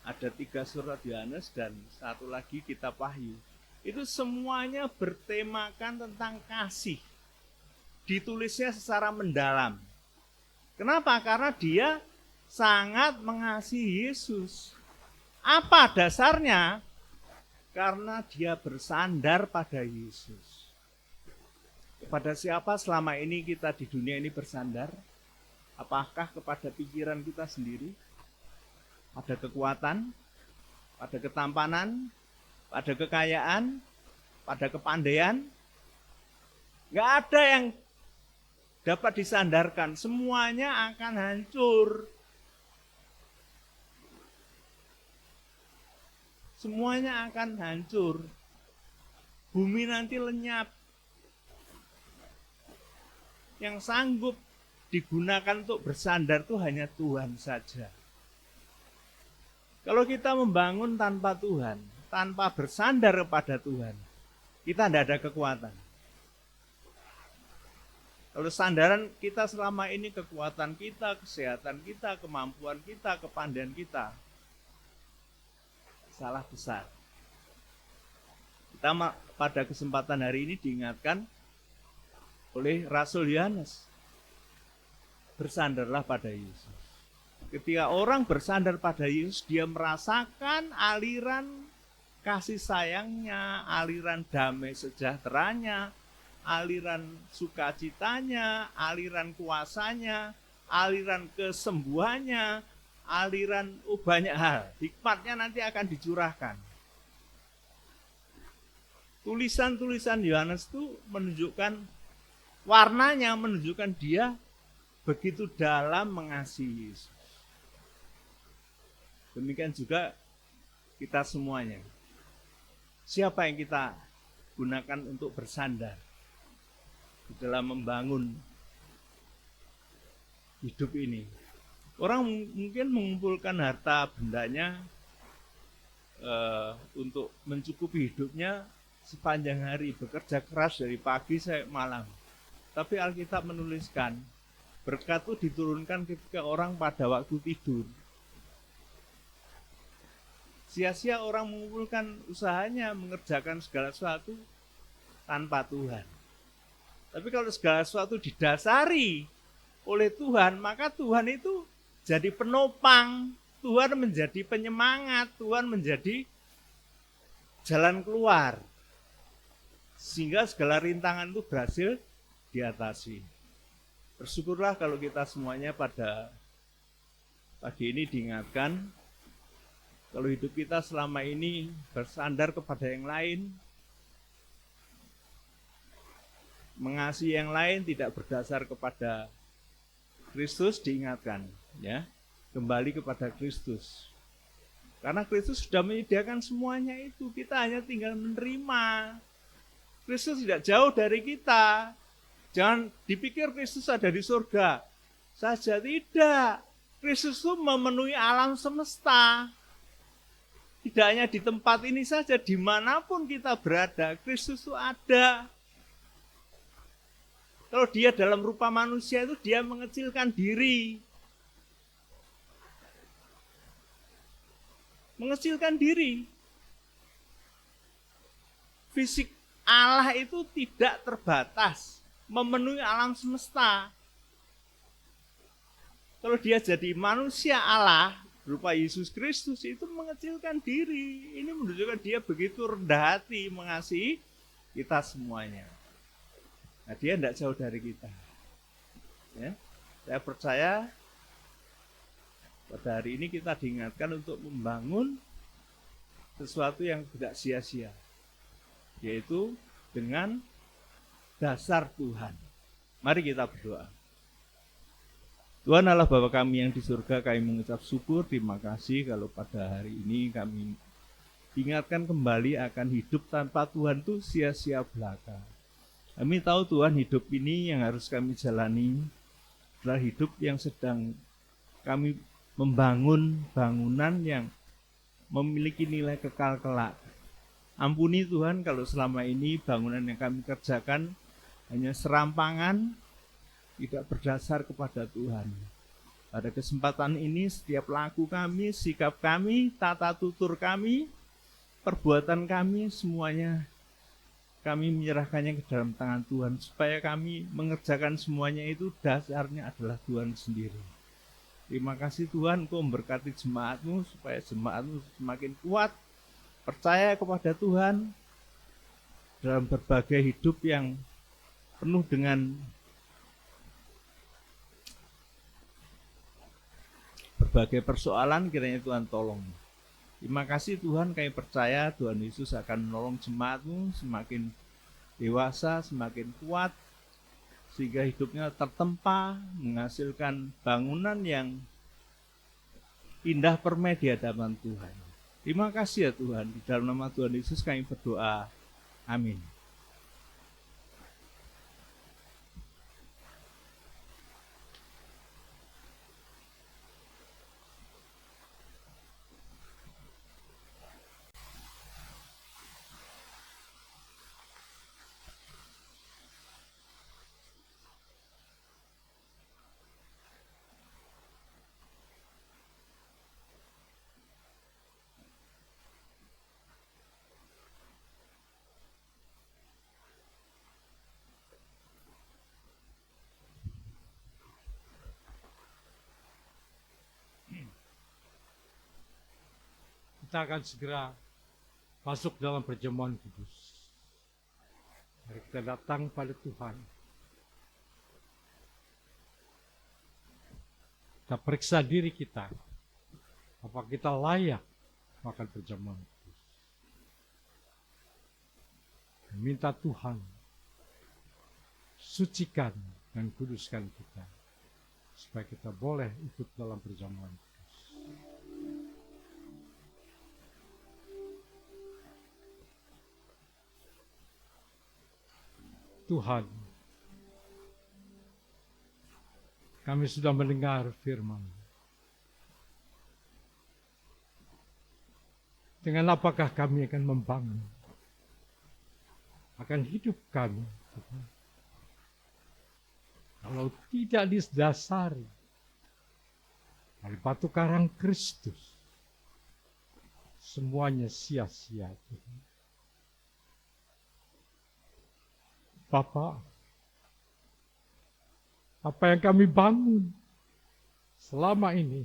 ada 3 surat Yohanes dan 1 lagi kitab Wahyu. Itu semuanya bertemakan tentang kasih. Ditulisnya secara mendalam. Kenapa? Karena dia sangat mengasihi Yesus. Apa dasarnya? Karena dia bersandar pada Yesus. Kepada siapa selama ini kita di dunia ini bersandar? Apakah kepada pikiran kita sendiri? Pada kekuatan? Pada ketampanan? Pada kekayaan? Pada kepandaian? Nggak ada yang dapat disandarkan. Semuanya akan hancur. Semuanya akan hancur. Bumi nanti lenyap. Yang sanggup digunakan untuk bersandar itu hanya Tuhan saja. Kalau kita membangun tanpa Tuhan, tanpa bersandar kepada Tuhan, kita tidak ada kekuatan. Kalau sandaran kita selama ini kekuatan kita, kesehatan kita, kemampuan kita, kepandaian kita, salah besar. Kita pada kesempatan hari ini diingatkan oleh Rasul Yohanes, bersandarlah pada Yesus. Ketika orang bersandar pada Yesus, dia merasakan aliran kasih sayangnya, aliran damai sejahteranya, aliran sukacitanya, aliran kuasanya, aliran kesembuhannya, aliran banyak hal. Hikmatnya nanti akan dicurahkan. Tulisan-tulisan Yohanes itu menunjukkan, warnanya menunjukkan dia begitu dalam mengasihi Yesus. Demikian juga kita semuanya. Siapa yang kita gunakan untuk bersandar di dalam membangun hidup ini? Orang mungkin mengumpulkan harta bendanya untuk mencukupi hidupnya sepanjang hari, bekerja keras dari pagi sampai malam. Tapi Alkitab menuliskan, berkat itu diturunkan ketika orang pada waktu tidur. Sia-sia orang mengumpulkan usahanya, mengerjakan segala sesuatu tanpa Tuhan. Tapi kalau segala sesuatu didasari oleh Tuhan, maka Tuhan itu jadi penopang, Tuhan menjadi penyemangat, Tuhan menjadi jalan keluar. Sehingga segala rintangan itu berhasil diatasi. Bersyukurlah kalau kita semuanya pada pagi ini diingatkan, kalau hidup kita selama ini bersandar kepada yang lain, mengasihi yang lain tidak berdasar kepada Kristus, diingatkan, ya, kembali kepada Kristus. Karena Kristus sudah menyediakan semuanya itu, kita hanya tinggal menerima. Kristus tidak jauh dari kita. Jangan dipikir Kristus ada di surga saja, tidak. Kristus itu memenuhi alam semesta. Tidak hanya di tempat ini saja, dimanapun kita berada, Kristus itu ada. Kalau dia dalam rupa manusia itu dia mengecilkan diri. Mengecilkan diri. Fisik Allah itu tidak terbatas, memenuhi alam semesta. Kalau dia jadi manusia Allah, berupa Yesus Kristus, itu mengecilkan diri. Ini menunjukkan dia begitu rendah hati mengasihi kita semuanya. Nah, dia tidak jauh dari kita. Ya, saya percaya pada hari ini kita diingatkan untuk membangun sesuatu yang tidak sia-sia, yaitu dengan dasar Tuhan. Mari kita berdoa. Tuhan Allah Bapa kami yang di surga, kami mengucap syukur, terima kasih kalau pada hari ini kami diingatkan kembali akan hidup tanpa Tuhan itu sia-sia belaka. Kami tahu Tuhan, hidup ini yang harus kami jalani adalah hidup yang sedang kami membangun bangunan yang memiliki nilai kekal kelak. Ampuni Tuhan kalau selama ini bangunan yang kami kerjakan hanya serampangan, tidak berdasar kepada Tuhan. Pada kesempatan ini setiap laku kami, sikap kami, tata tutur kami, perbuatan kami, semuanya kami menyerahkannya ke dalam tangan Tuhan, supaya kami mengerjakan semuanya itu dasarnya adalah Tuhan sendiri. Terima kasih Tuhan, Engkau memberkati jemaat-Mu supaya jemaat-Mu semakin kuat, percaya kepada Tuhan dalam berbagai hidup yang penuh dengan berbagai persoalan. Kiranya Tuhan tolong. Terima kasih Tuhan, kami percaya Tuhan Yesus akan menolong jemaat-Mu semakin dewasa, semakin kuat, sehingga hidupnya tertempa, menghasilkan bangunan yang indah permai di hadapan Tuhan. Terima kasih ya Tuhan, di dalam nama Tuhan Yesus kami berdoa. Amin. Kita akan segera masuk dalam perjamuan kudus. Mari kita datang pada Tuhan. Kita periksa diri kita. Apakah kita layak makan perjamuan kudus? Minta Tuhan sucikan dan kuduskan kita, supaya kita boleh ikut dalam perjamuan kudus. Tuhan, kami sudah mendengar firman. Dengan apakah kami akan membangun akan hidup kami, Tuhan, kalau tidak didasari oleh batu karang Kristus? Semuanya sia-sia, Tuhan. Bapa, apa yang kami bangun selama ini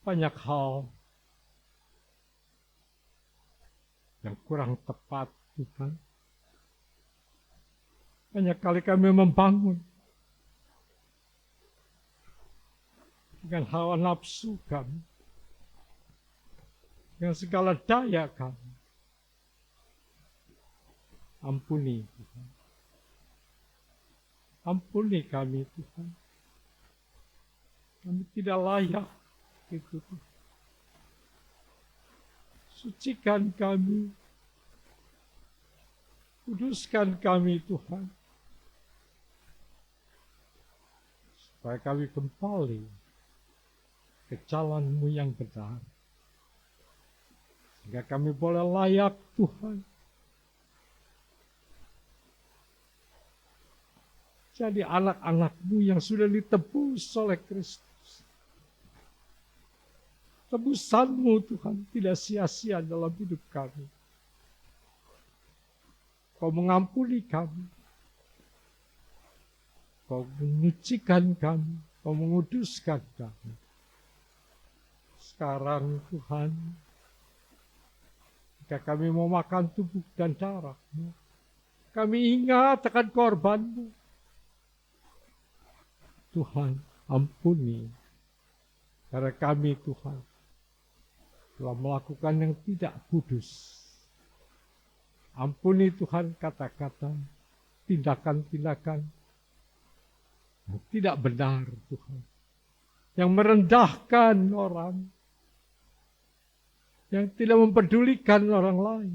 banyak hal yang kurang tepat, Tuhan. Banyak kali kami membangun dengan hawa nafsu kami, dengan segala daya kami. Ampuni Tuhan. Ampuni kami Tuhan. Kami tidak layak itu. Sucikan kami. Kuduskan kami Tuhan. Supaya kami kembali ke jalan-Mu yang benar. Sehingga kami boleh layak Tuhan. Jadi anak-anak-Mu yang sudah ditebus oleh Kristus. Tebusan-Mu Tuhan tidak sia-sia dalam hidup kami. Kau mengampuni kami. Kau menyucikan kami. Kau menguduskan kami. Sekarang Tuhan, jika kami mau makan tubuh dan darah-Mu, kami ingat akan korban-Mu. Tuhan, ampuni. Karena kami Tuhan telah melakukan yang tidak kudus. Ampuni Tuhan kata-kata, tindakan-tindakan yang tidak benar Tuhan. Yang merendahkan orang. Yang tidak mempedulikan orang lain.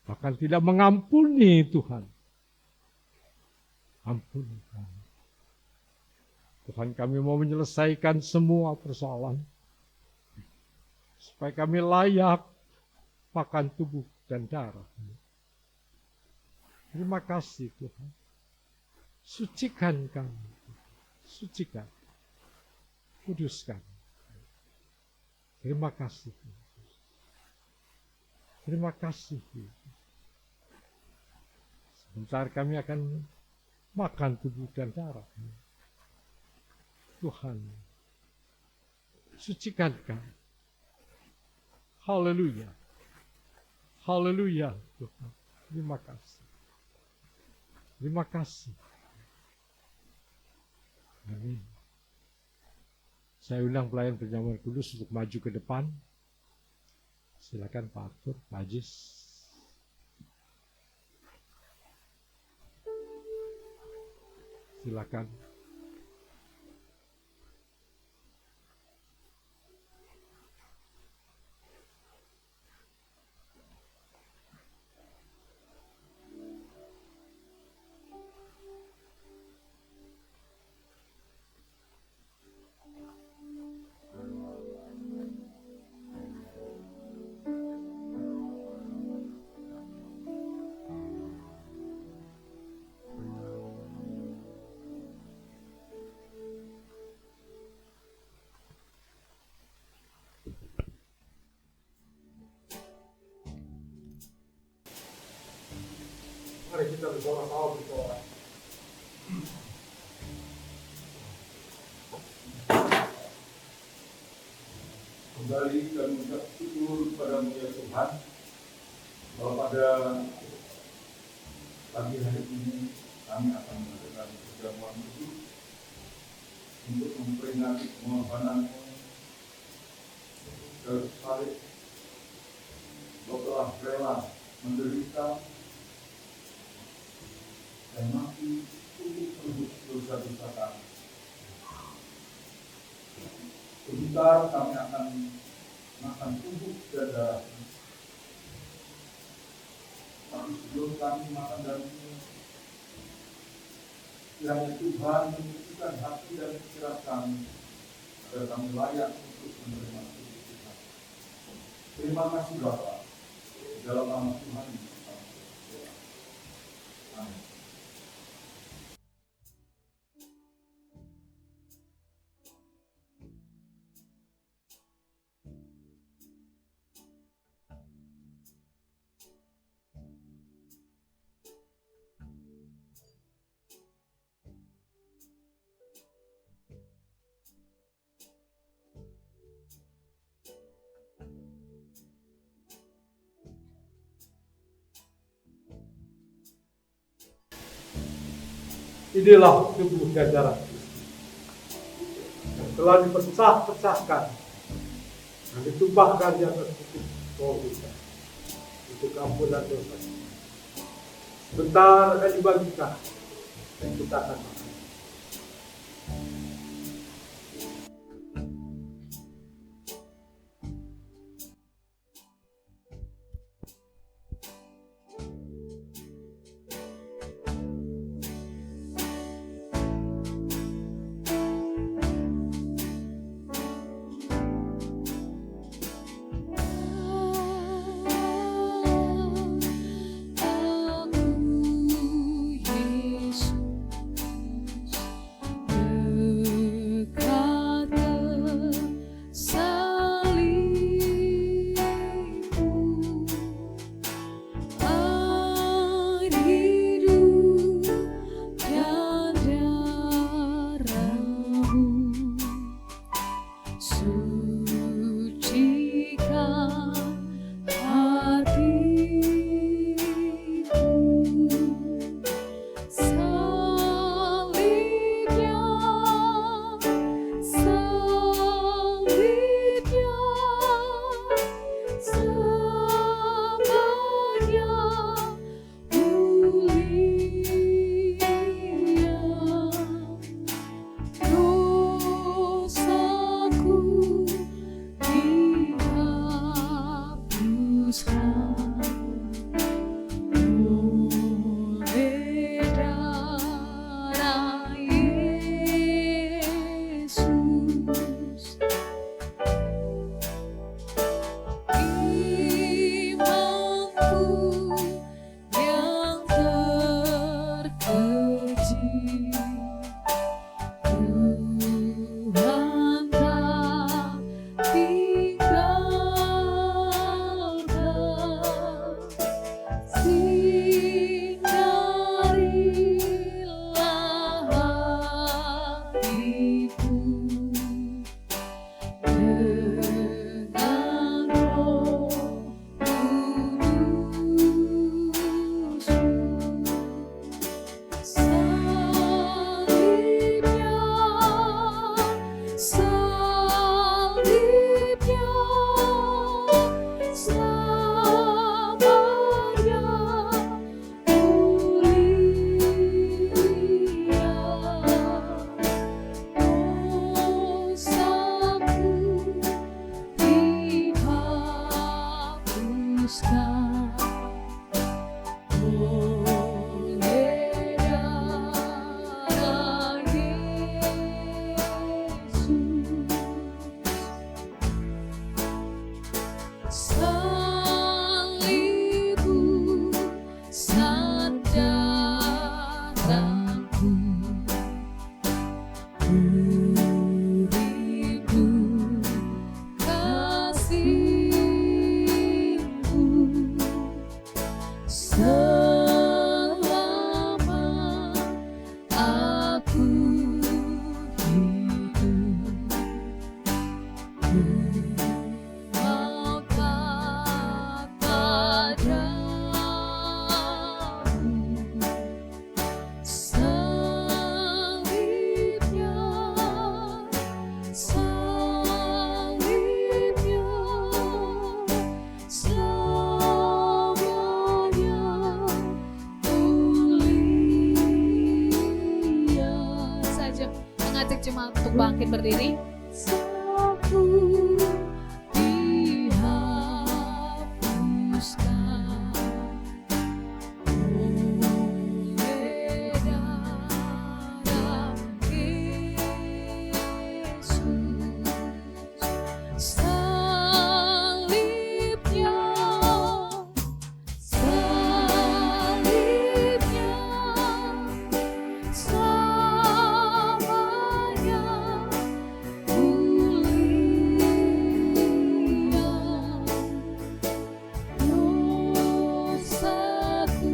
Bahkan tidak mengampuni Tuhan. Ampuni kami. Tuhan, kami mau menyelesaikan semua persoalan. Supaya kami layak makan tubuh dan darah. Terima kasih Tuhan. Sucikan kami. Sucikan. Kuduskan. Terima kasih Yesus. Terima kasih Yesus. Sebentar kami akan makan tubuh dan darah. Tuhan, sucikan kami. Haleluya. Haleluya Tuhan. Terima kasih. Terima kasih. Amin. Saya undang pelayan perjamuan kudus untuk maju ke depan. Silakan Pak Arthur, Pak Ajis. Silakan. Mari kita bersama-sama berdoa. Kembali kami mengucap syukur kepada-Mu ya Tuhan, bahwa pada pagi hari ini kami akan mengadakan perjamuan kudus untuk memperingati pengorbanan-Mu dari salib. Kau telah rela menderita dan mati untuk menebus dosa-dosa kami. Sebentar kami akan makan tubuh dan darah. Tapi sebelum kami makan dagingnya, kiranya Tuhan menyucikan hati dan pikiran kami, agar kami layak untuk menerima tubuh Tuhan. Terima kasih Bapa, di dalam nama Tuhan Yesus kami berdoa. Amin. Inilah tubuh dan darah Kristus yang telah dipecah-pecahkan dan ditumpahkan di atas bukit Golgota untuk ampunan dosa. Sebentar akan dibagikan dan kita akan makan. jemaat untuk bangkit berdiri. Dosaku dihapuskan oleh darah Yesus. Salibnya, salibnya, selamanya mulia. Dosaku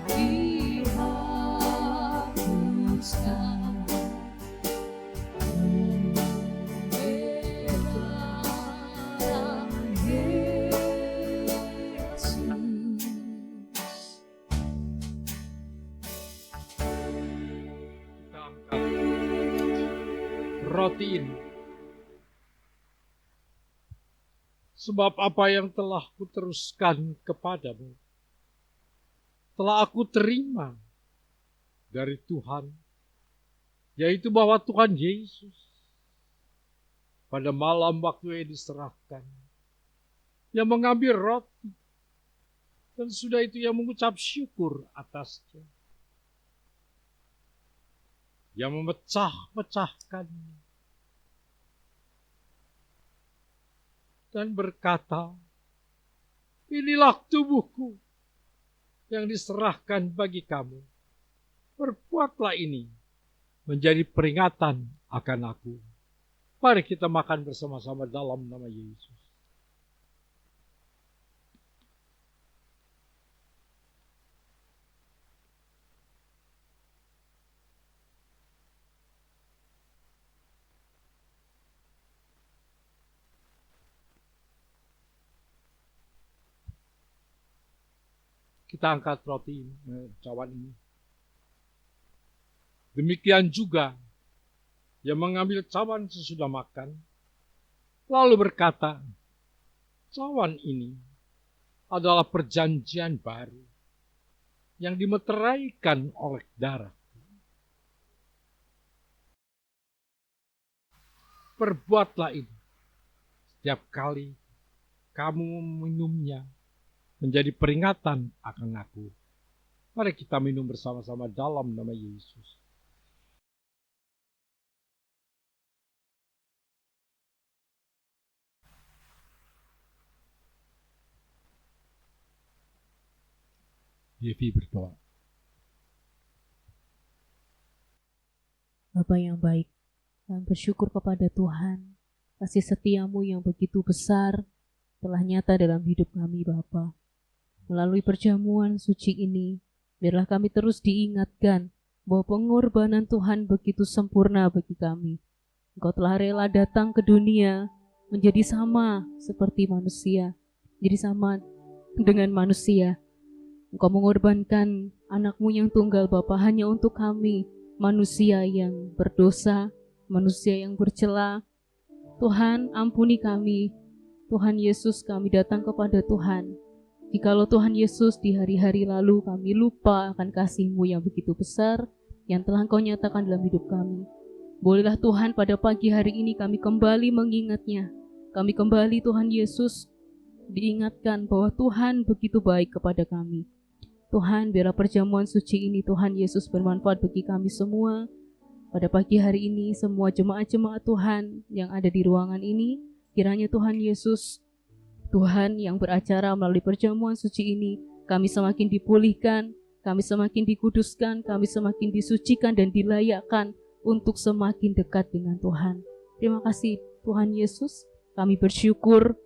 dihapuskan oleh darah Yesus. Kita angkat roti ini. Sebab apa yang telah kuteruskan kepadamu, telah aku terima dari Tuhan, yaitu bahwa Tuhan Yesus pada malam waktu yang diserahkan, yang mengambil roti, dan sudah itu yang mengucap syukur atasnya, yang memecah-mecahkannya, dan berkata, inilah tubuhku yang diserahkan bagi kamu. Perbuatlah ini menjadi peringatan akan aku. Mari kita makan bersama-sama dalam nama Yesus. Kita angkat roti cawan ini. Demikian juga yang mengambil cawan sesudah makan, lalu berkata, cawan ini adalah perjanjian baru yang dimeteraikan oleh darah. Perbuatlah ini setiap kali kamu meminumnya, menjadi peringatan akan aku. Mari kita minum bersama-sama dalam nama Yesus. Yevi berdoa. Bapa yang baik, kami bersyukur kepada Tuhan, kasih setiamu yang begitu besar telah nyata dalam hidup kami Bapa. Melalui perjamuan suci ini, biarlah kami terus diingatkan bahwa pengorbanan Tuhan begitu sempurna bagi kami. Engkau telah rela datang ke dunia menjadi sama seperti manusia, jadi sama dengan manusia. Engkau mengorbankan anakmu yang tunggal Bapa hanya untuk kami, manusia yang berdosa, manusia yang bercela. Tuhan, ampuni kami. Tuhan Yesus, kami datang kepada Tuhan. Jikalau Tuhan Yesus di hari-hari lalu kami lupa akan kasih-Mu yang begitu besar, yang telah Engkau nyatakan dalam hidup kami. Bolehlah Tuhan pada pagi hari ini kami kembali mengingatnya. Kami kembali Tuhan Yesus diingatkan bahwa Tuhan begitu baik kepada kami. Tuhan, biarlah perjamuan suci ini Tuhan Yesus bermanfaat bagi kami semua. Pada pagi hari ini semua jemaat-jemaat Tuhan yang ada di ruangan ini, kiranya Tuhan Yesus, Tuhan yang beracara melalui perjamuan suci ini, kami semakin dipulihkan, kami semakin dikuduskan, kami semakin disucikan dan dilayakkan untuk semakin dekat dengan Tuhan. Terima kasih Tuhan Yesus, kami bersyukur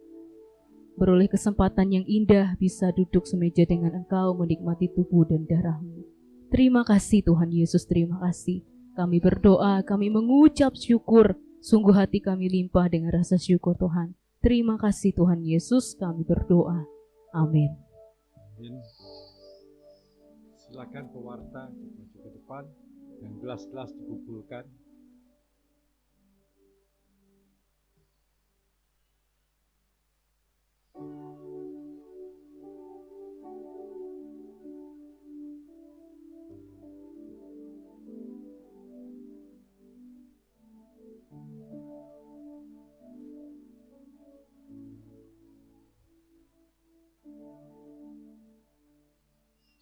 beroleh kesempatan yang indah bisa duduk semeja dengan Engkau menikmati tubuh dan darah-Mu. Terima kasih Tuhan Yesus, terima kasih. Kami berdoa, kami mengucap syukur, sungguh hati kami limpah dengan rasa syukur Tuhan. Terima kasih Tuhan Yesus, kami berdoa. Amin. Amin. Silakan pewarta maju ke depan dan gelas-gelas dikumpulkan.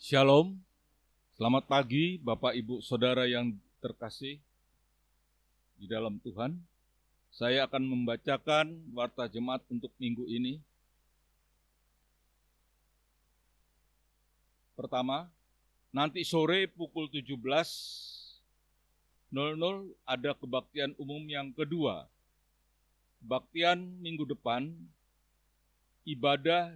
Shalom, selamat pagi Bapak Ibu Saudara yang terkasih di dalam Tuhan. Saya akan membacakan warta jemaat untuk minggu ini. Pertama, nanti sore pukul 17.00 ada kebaktian umum yang kedua. Kebaktian minggu depan, ibadah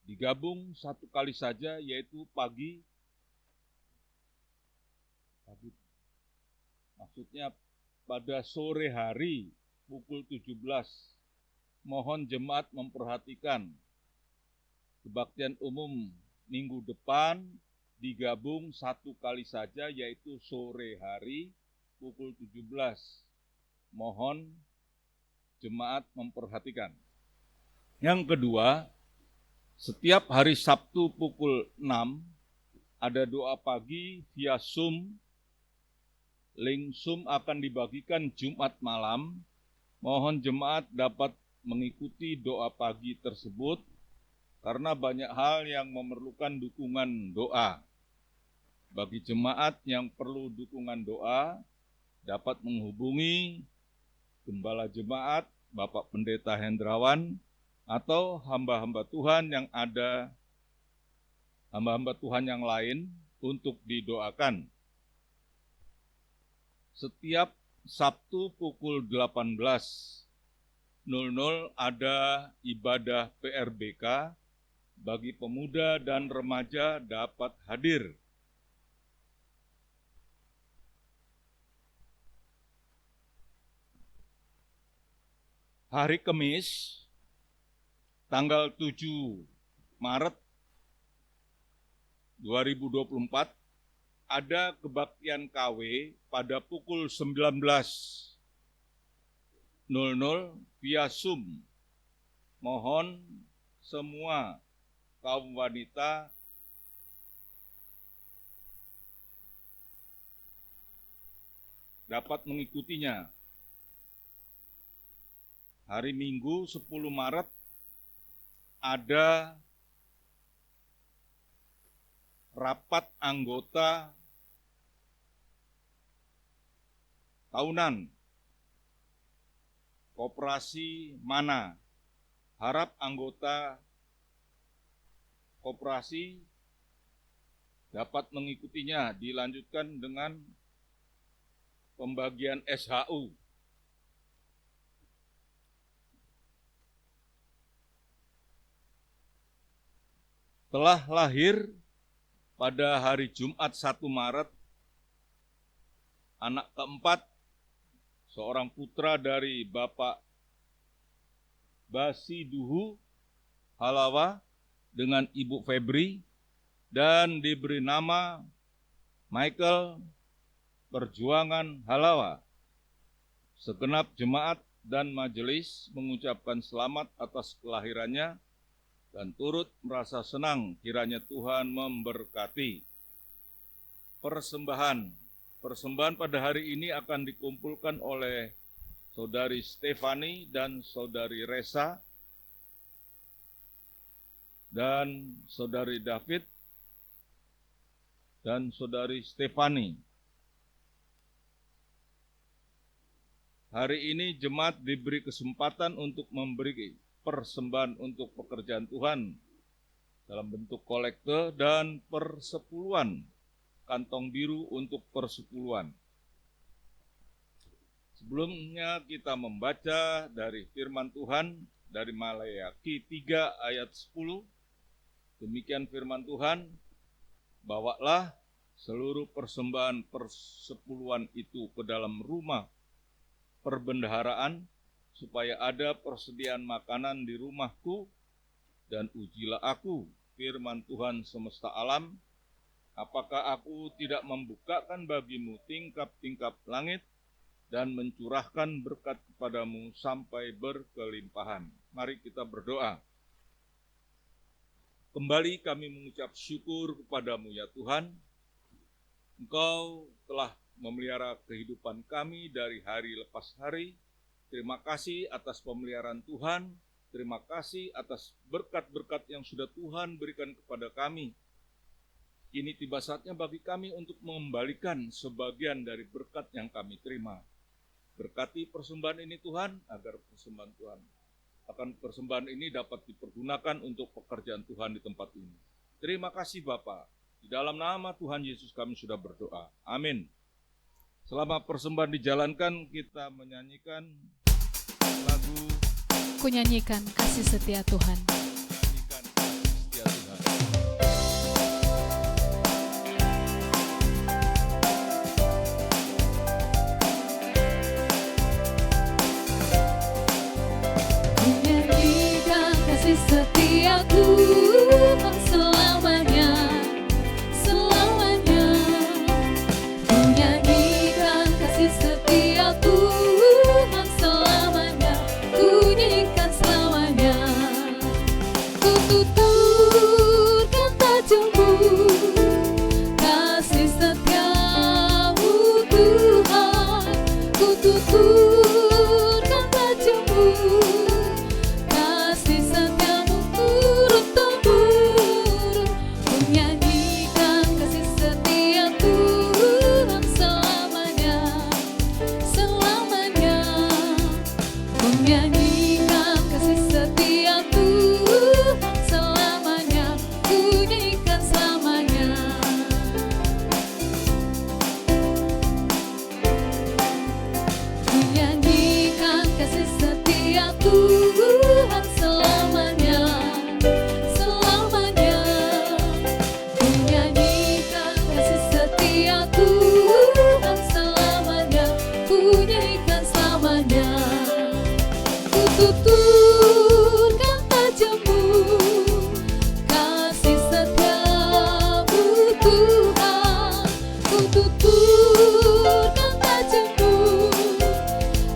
digabung satu kali saja, yaitu pagi. Maksudnya pada sore hari pukul 17. Mohon jemaat memperhatikan kebaktian umum minggu depan digabung satu kali saja, yaitu sore hari pukul 17. Mohon jemaat memperhatikan. Yang kedua, setiap hari Sabtu pukul 6 ada doa pagi via Zoom. Link Zoom akan dibagikan Jumat malam. Mohon jemaat dapat mengikuti doa pagi tersebut karena banyak hal yang memerlukan dukungan doa. Bagi jemaat yang perlu dukungan doa, dapat menghubungi Gembala Jemaat, Bapak Pendeta Hendrawan, atau hamba-hamba Tuhan yang ada, hamba-hamba Tuhan yang lain untuk didoakan. Setiap Sabtu pukul 18.00 ada ibadah PRBK, bagi pemuda dan remaja dapat hadir. Hari Kamis, tanggal 7 Maret 2024, ada kebaktian KW pada pukul 19.00 via Zoom. Mohon semua kaum wanita dapat mengikutinya. Hari Minggu 10 Maret ada rapat anggota tahunan Koperasi Mana. Harap anggota koperasi dapat mengikutinya, dilanjutkan dengan pembagian SHU. Telah lahir pada hari Jumat 1 Maret, anak keempat, seorang putra dari Bapak Basiduhu Halawa dengan Ibu Febri, dan diberi nama Michael Perjuangan Halawa. Segenap jemaat dan majelis mengucapkan selamat atas kelahirannya dan turut merasa senang kiranya Tuhan memberkati. Persembahan pada hari ini akan dikumpulkan oleh Saudari Stefani dan Saudari Resa dan Saudari David dan Saudari Stefani. Hari ini jemaat diberi kesempatan untuk memberi persembahan untuk pekerjaan Tuhan dalam bentuk kolekte dan persepuluhan, kantong biru untuk persepuluhan. Sebelumnya kita membaca dari firman Tuhan dari Maleakhi 3 ayat 10. Demikian firman Tuhan, bawalah seluruh persembahan persepuluhan itu ke dalam rumah perbendaharaan, supaya ada persediaan makanan di rumahku, dan ujilah aku, firman Tuhan semesta alam, apakah aku tidak membukakan bagimu tingkap-tingkap langit dan mencurahkan berkat kepadamu sampai berkelimpahan. Mari kita berdoa. Kembali kami mengucap syukur kepadamu ya Tuhan. Engkau telah memelihara kehidupan kami dari hari lepas hari. Terima kasih atas pemeliharaan Tuhan. Terima kasih atas berkat-berkat yang sudah Tuhan berikan kepada kami. Kini tiba saatnya bagi kami untuk mengembalikan sebagian dari berkat yang kami terima. Berkati persembahan ini Tuhan, agar persembahan ini dapat dipergunakan untuk pekerjaan Tuhan di tempat ini. Terima kasih Bapa. Di dalam nama Tuhan Yesus kami sudah berdoa. Amin. Selama persembahan dijalankan, kita menyanyikan lagu Ku nyanyikan kasih setia Tuhan. Nyanyikan Kasih Setia Tuhan. Menyanyikan kasih setia Tuhan selamanya, selamanya. Menyanyikan kasih setia Tuhan selamanya, ku nyanyikan selamanya. Ku tuturkan tajammu, kasih setiamu Tuhan. Ku tuturkan tajammu, kasih setiamu turun-temurun. Ku nyanyikan kasih setia Tuhan selamanya, selamanya. Ku nyanyikan kasih setia Tuhan selamanya, ku nyanyikan selamanya. Ku nyanyikan kasih setia Tuhan selamanya, selamanya. Ku nyanyikan kasih setia Tuhan selamanya, ku nyanyikan selamanya. Ku tuturkan tajammu, kasih setiamu Tuhan. Ku tuturkan tajammu,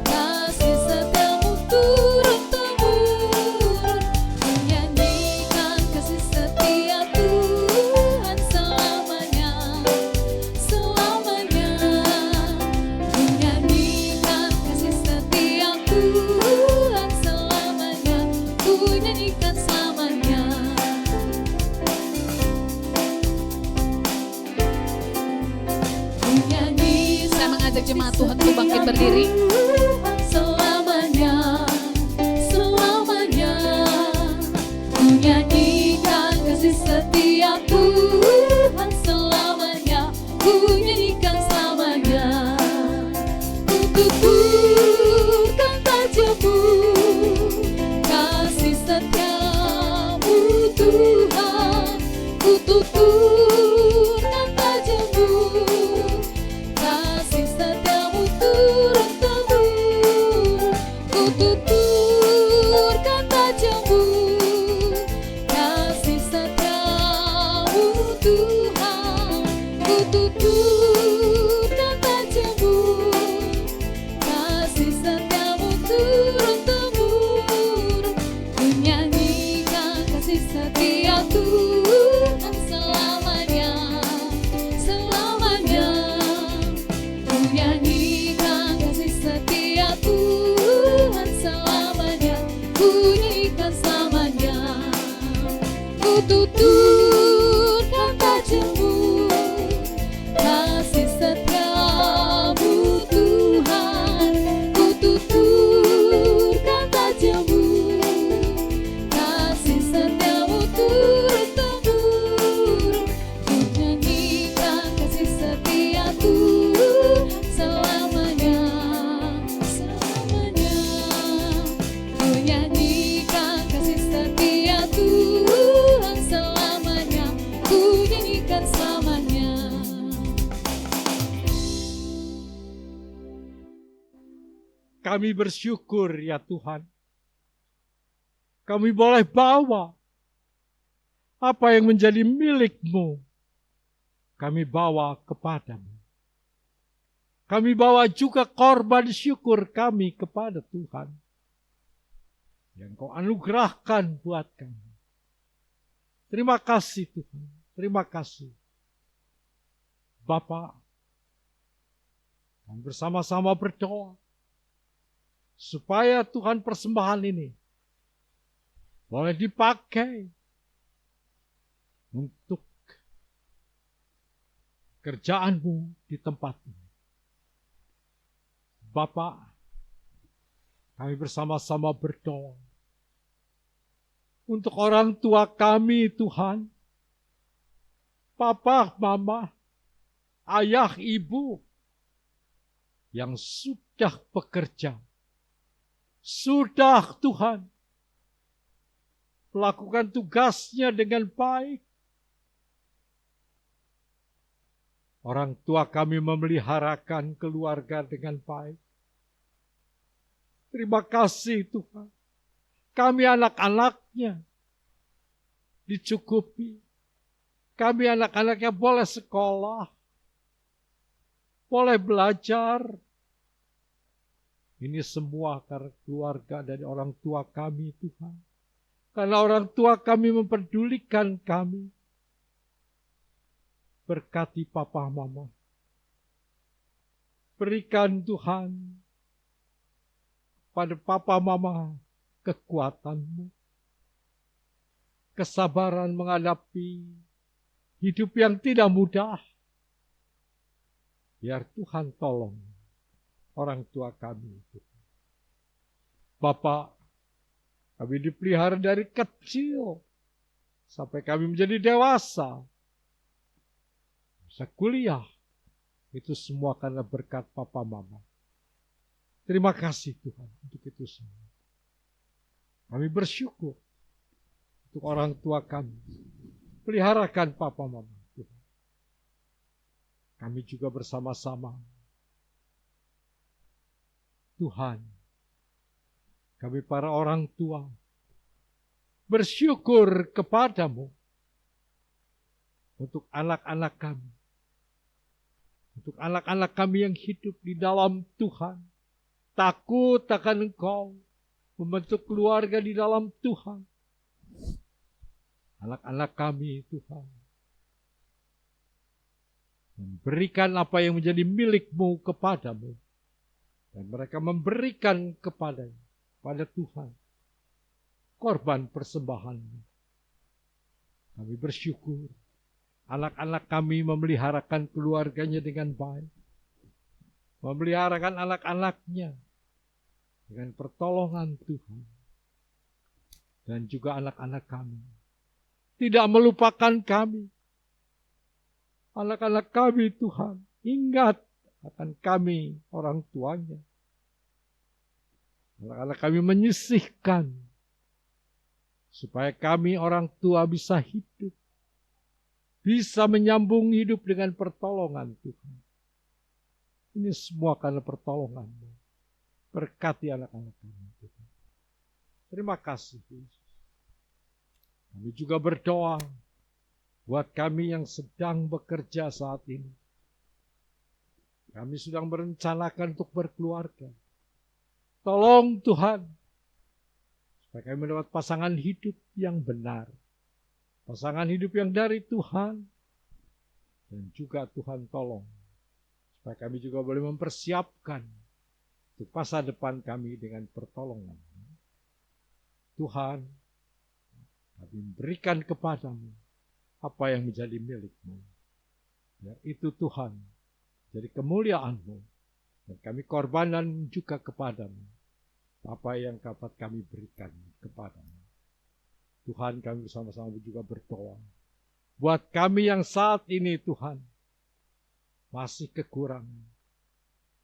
kasih setiamu turun-temurun. Ku nyanyikan kasih setia Tuhan selamanya, selamanya. Ku nyanyikan kasih setia Tuhan selamanya, ku nyanyikan selamanya. Ku nyanyikan Saya mengajak jemaat Tuhan untuk bangkit berdiri. selamanya, selamanya. Ku nyanyikan kasih setia Tuhan selamanya, ku nyanyikan selamanya. Ku tuturkan tajammu, kasih setiamu Tuhan. Ku tuturkan tajammu, kasih setiamu turun-temurun. Ku tuturkan tajammu, kasih setiamu Tuhan. Ku tuturkan tajammu, kasih setiamu turun-temurun. Ku nyanyikan kasih setia Tuhan selamanya, selamanya. Ku nyanyikan kasih setia Tuhan selamanya, ku nyanyikan selamanya. Ku tuturkan tajammu, kasih setiamu Tuhan. Ku tuturkan tajammu, kasih setiamu turun-temurun. Ku nyanyikan kasih setia Tuhan selamanya, selamanya. Ku nyanyikan kasih setia Tuhan selamanya, ku nyanyikan selamanya. Kami bersyukur ya Tuhan. Kami boleh bawa apa yang menjadi milik-Mu. Kami bawa kepadamu. Kami bawa juga korban syukur kami kepada Tuhan. Yang Kau anugerahkan buat kami. Terima kasih Tuhan. Terima kasih. Bapa, kami bersama-sama berdoa supaya Tuhan persembahan ini boleh dipakai untuk pekerjaan-Mu di tempat ini. Bapa, kami bersama-sama berdoa untuk orang tua kami, Tuhan, papa, mama, ayah, ibu, yang sudah bekerja, sudah Tuhan melakukan tugasnya dengan baik. Orang tua kami memeliharakan keluarga dengan baik. Terima kasih Tuhan. Kami anak-anaknya dicukupi. Kami anak-anaknya boleh sekolah, boleh belajar. Ini semua karena keluarga dari orang tua kami, Tuhan. Karena orang tua kami mempedulikan kami. Berkati papa mama. Berikan Tuhan pada papa mama kekuatan-Mu, kesabaran menghadapi hidup yang tidak mudah. Biar Tuhan tolong orang tua kami. Bapak, kami dipelihara dari kecil sampai kami menjadi dewasa. Bisa kuliah. Itu semua karena berkat papa mama. Terima kasih Tuhan untuk itu semua. Kami bersyukur untuk orang tua kami. Peliharakan papa mama. Tuhan. Kami juga bersama-sama. Tuhan, kami para orang tua bersyukur kepadamu untuk anak-anak kami. Untuk anak-anak kami yang hidup di dalam Tuhan. Takut akan Engkau. Membentuk keluarga di dalam Tuhan. Anak-anak kami Tuhan. Memberikan apa yang menjadi milik-Mu kepadamu. Dan mereka memberikan kepada Tuhan. Korban persembahan-Mu. Kami bersyukur. Anak-anak kami memeliharakan keluarganya dengan baik. Memeliharakan anak-anaknya dengan pertolongan Tuhan. Dan juga anak-anak kami. Tidak melupakan kami. Anak-anak kami Tuhan. Ingat akan kami orang tuanya. Anak-anak kami menyisihkan. Supaya kami orang tua bisa hidup. Bisa menyambung hidup dengan pertolongan Tuhan. Ini semua karena pertolongan-Mu. Berkati anak-anak kami Tuhan. Terima kasih Yesus. Kami juga berdoa buat kami yang sedang bekerja saat ini. Kami sedang merencanakan untuk berkeluarga. Tolong Tuhan, supaya kami mendapat pasangan hidup yang benar. Pasangan hidup yang dari Tuhan. Dan juga Tuhan tolong, supaya kami juga boleh mempersiapkan untuk masa depan kami dengan pertolongan. Tuhan, kami berikan kepadamu apa yang menjadi milik-Mu. Ya, itu Tuhan, jadi kemuliaan-Mu. Dan kami korbanan juga kepadamu apa yang dapat kami berikan kepadamu. Tuhan, kami bersama-sama juga berdoa. Buat kami yang saat ini Tuhan, masih kekurangan.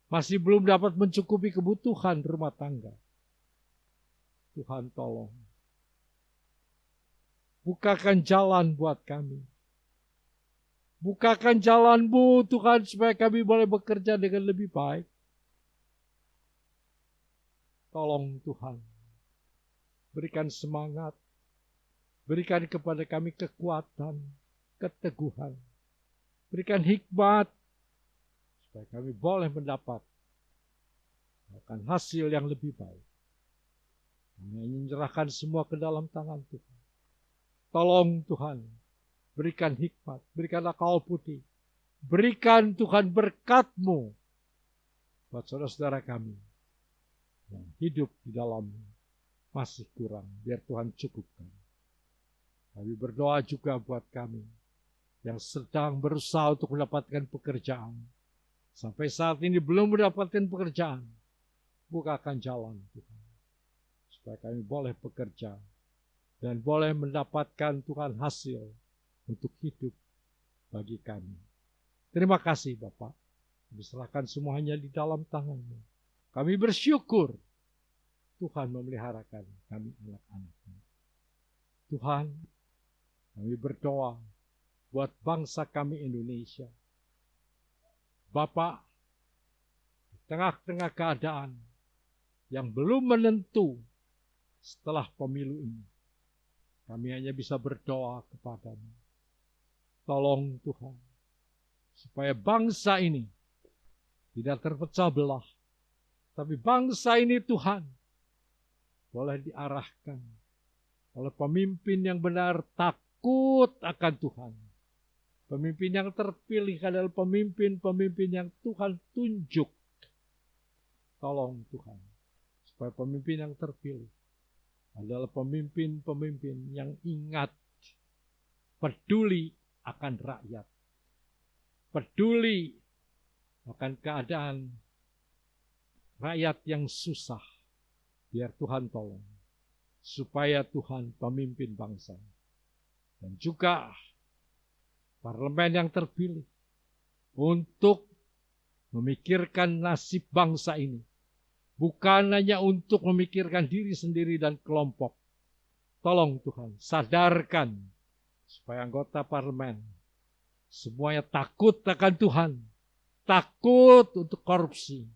Masih belum dapat mencukupi kebutuhan rumah tangga. Tuhan tolong. Bukakan jalan buat kami. Bukakan jalan-Mu Tuhan supaya kami boleh bekerja dengan lebih baik. Tolong Tuhan. Berikan semangat. Berikan kepada kami kekuatan, keteguhan. Berikan hikmat. Supaya kami boleh mendapat akan hasil yang lebih baik. Kami menyerahkan semua ke dalam tangan Tuhan. Tolong Tuhan, berikan hikmat, berikan akal budi. Berikan Tuhan berkat-Mu buat saudara-saudara kami yang hidup di dalam masih kurang. Biar Tuhan cukupkan. Kami berdoa juga buat kami yang sedang berusaha untuk mendapatkan pekerjaan. Sampai saat ini belum mendapatkan pekerjaan. Bukakan jalan Tuhan. Supaya kami boleh bekerja. Dan boleh mendapatkan Tuhan hasil untuk hidup bagi kami. Terima kasih Bapak. Kami serahkan semuanya di dalam tangan-Mu. Kami bersyukur Tuhan memeliharakan kami anak-anak-Mu. Tuhan, kami berdoa buat bangsa kami Indonesia. Bapak, di tengah-tengah keadaan yang belum menentu setelah pemilu ini, kami hanya bisa berdoa kepada-Mu. Tolong Tuhan, supaya bangsa ini tidak terpecah belah. Tapi bangsa ini Tuhan, boleh diarahkan oleh pemimpin yang benar takut akan Tuhan. Pemimpin yang terpilih adalah pemimpin-pemimpin yang Tuhan tunjuk. Tolong Tuhan, supaya pemimpin yang terpilih adalah pemimpin-pemimpin yang ingat, peduli akan rakyat, peduli akan keadaan rakyat yang susah. Biar Tuhan tolong, supaya Tuhan pemimpin bangsa dan juga parlemen yang terpilih untuk memikirkan nasib bangsa ini. Bukan hanya untuk memikirkan diri sendiri dan kelompok. Tolong Tuhan, sadarkan supaya anggota parlemen semuanya takut akan Tuhan. Takut untuk korupsi,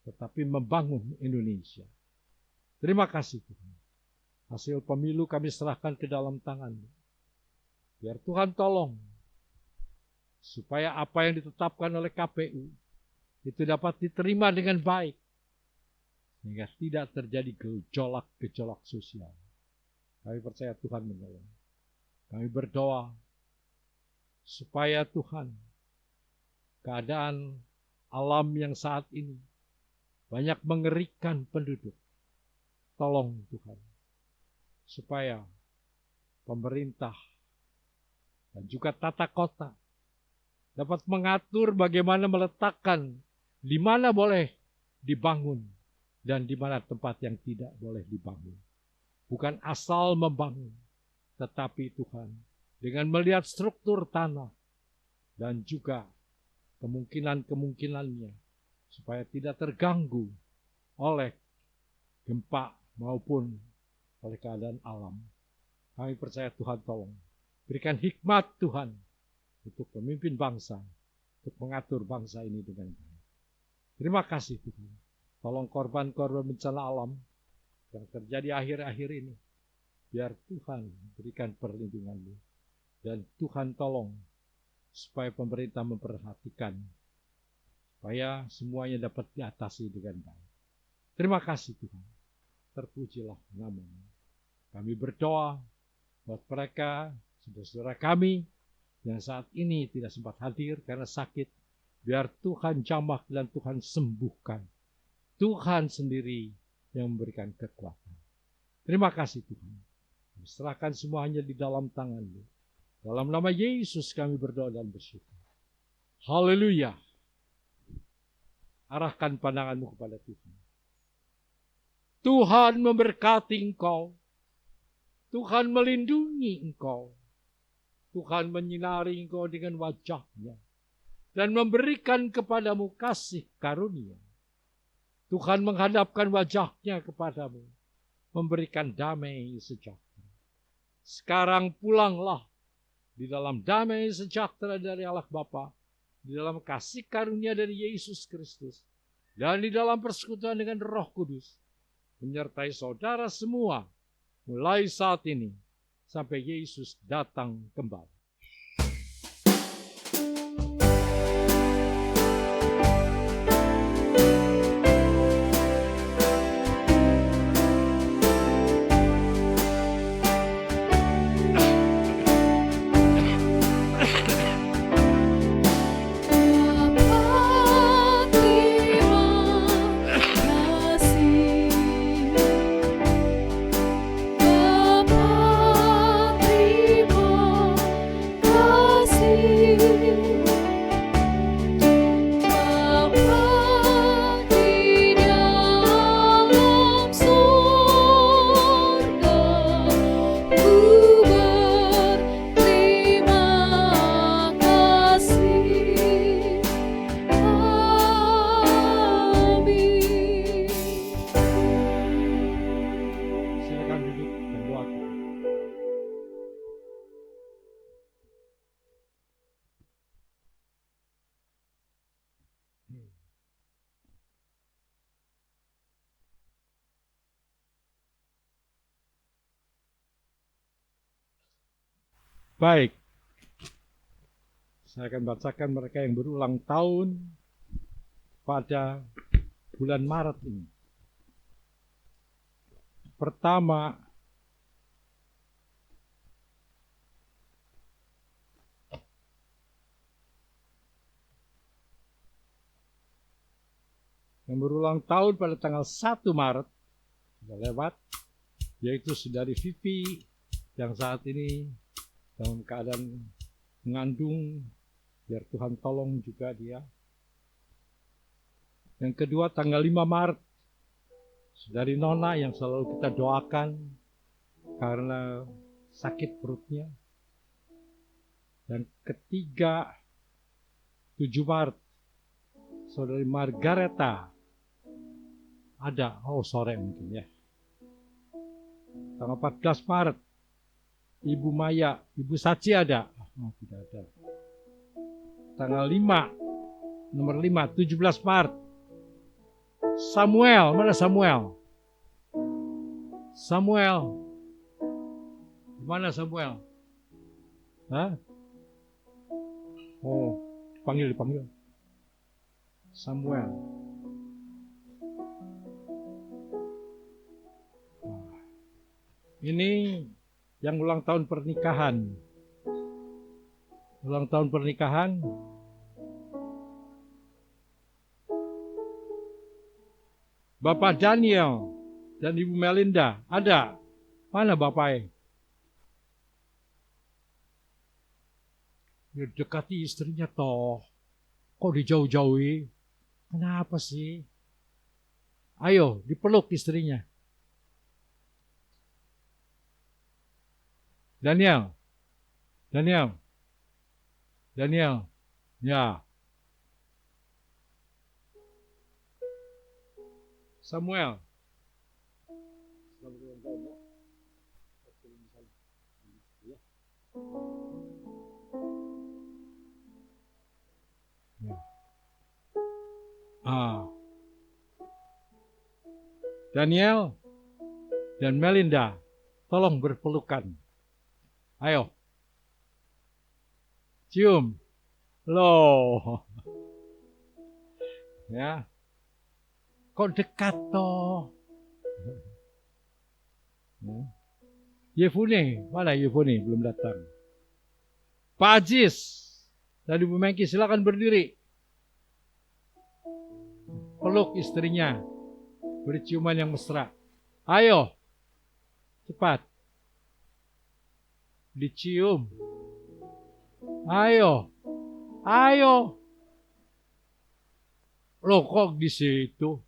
tetapi membangun Indonesia. Terima kasih Tuhan. Hasil pemilu kami serahkan ke dalam tangan-Mu. Biar Tuhan tolong, supaya apa yang ditetapkan oleh KPU itu dapat diterima dengan baik, sehingga tidak terjadi gejolak-gejolak sosial. Kami percaya Tuhan menolong. Kami berdoa supaya Tuhan, keadaan alam yang saat ini banyak mengerikan penduduk. Tolong Tuhan, supaya pemerintah dan juga tata kota dapat mengatur bagaimana meletakkan di mana boleh dibangun dan di mana tempat yang tidak boleh dibangun. Bukan asal membangun, tetapi Tuhan dengan melihat struktur tanah dan juga kemungkinan-kemungkinannya supaya tidak terganggu oleh gempa maupun oleh keadaan alam. Kami percaya Tuhan tolong. Berikan hikmat Tuhan untuk pemimpin bangsa, untuk mengatur bangsa ini dengan baik. Terima kasih Tuhan. Tolong korban-korban bencana alam yang terjadi akhir-akhir ini. Biar Tuhan berikan perlindungan-Mu. Dan Tuhan tolong supaya pemerintah memperhatikan, supaya semuanya dapat diatasi dengan baik. Terima kasih Tuhan. Terpujilah nama-Mu. Kami berdoa buat mereka, saudara-saudara kami yang saat ini tidak sempat hadir karena sakit. Biar Tuhan jamah dan Tuhan sembuhkan. Tuhan sendiri yang memberikan kekuatan. Terima kasih Tuhan. Kami serahkan semuanya di dalam tangan-Mu. Dalam nama Yesus kami berdoa dan bersyukur. Haleluya. Arahkan pandangan-Mu kepada Tuhan. Tuhan memberkati engkau. Tuhan melindungi engkau. Tuhan menyinari engkau dengan wajah-Nya dan memberikan kepadamu kasih karunia. Tuhan menghadapkan wajah-Nya kepadamu, memberikan damai sejahtera. Sekarang pulanglah di dalam damai sejahtera dari Allah Bapa, di dalam kasih karunia dari Yesus Kristus, dan di dalam persekutuan dengan Roh Kudus, menyertai saudara semua, mulai saat ini, sampai Yesus datang kembali. Baik. Saya akan bacakan mereka yang berulang tahun pada bulan Maret ini. Pertama, yang berulang tahun pada tanggal 1 Maret, sudah lewat, yaitu saudari Vivi yang saat ini dalam keadaan mengandung, biar Tuhan tolong juga dia. Yang kedua tanggal 5 Maret, saudari Nona yang selalu kita doakan karena sakit perutnya. Yang ketiga 7 Maret, saudari Margareta ada, sore mungkin ya. Tanggal 14 Maret, Ibu Maya, Ibu Saci ada? Tidak ada. Tanggal 5, nomor 5, 17 Maret. Samuel, mana Samuel? Samuel. Mana Samuel? Hah? Oh, dipanggil. Samuel. Ini yang ulang tahun pernikahan. Ulang tahun pernikahan. Bapak Daniel dan Ibu Melinda ada? Mana bapaknya? Ya, dekati istrinya toh. Kok dijauh-jauhi? Kenapa sih? Ayo, dipeluk istrinya. Daniel. Ya. Samuel. Daniel dan Melinda, tolong berpelukan. Ayo. Cium. Loh. Ya. Kok dekat toh? Yefune, mana Yefune? Belum datang. Pak Ajis dan Ibu Mengki, silakan berdiri. Peluk istrinya. Beri ciuman yang mesra. Ayo. Cepat. Dicium. Ayo. Loh, kok di situ?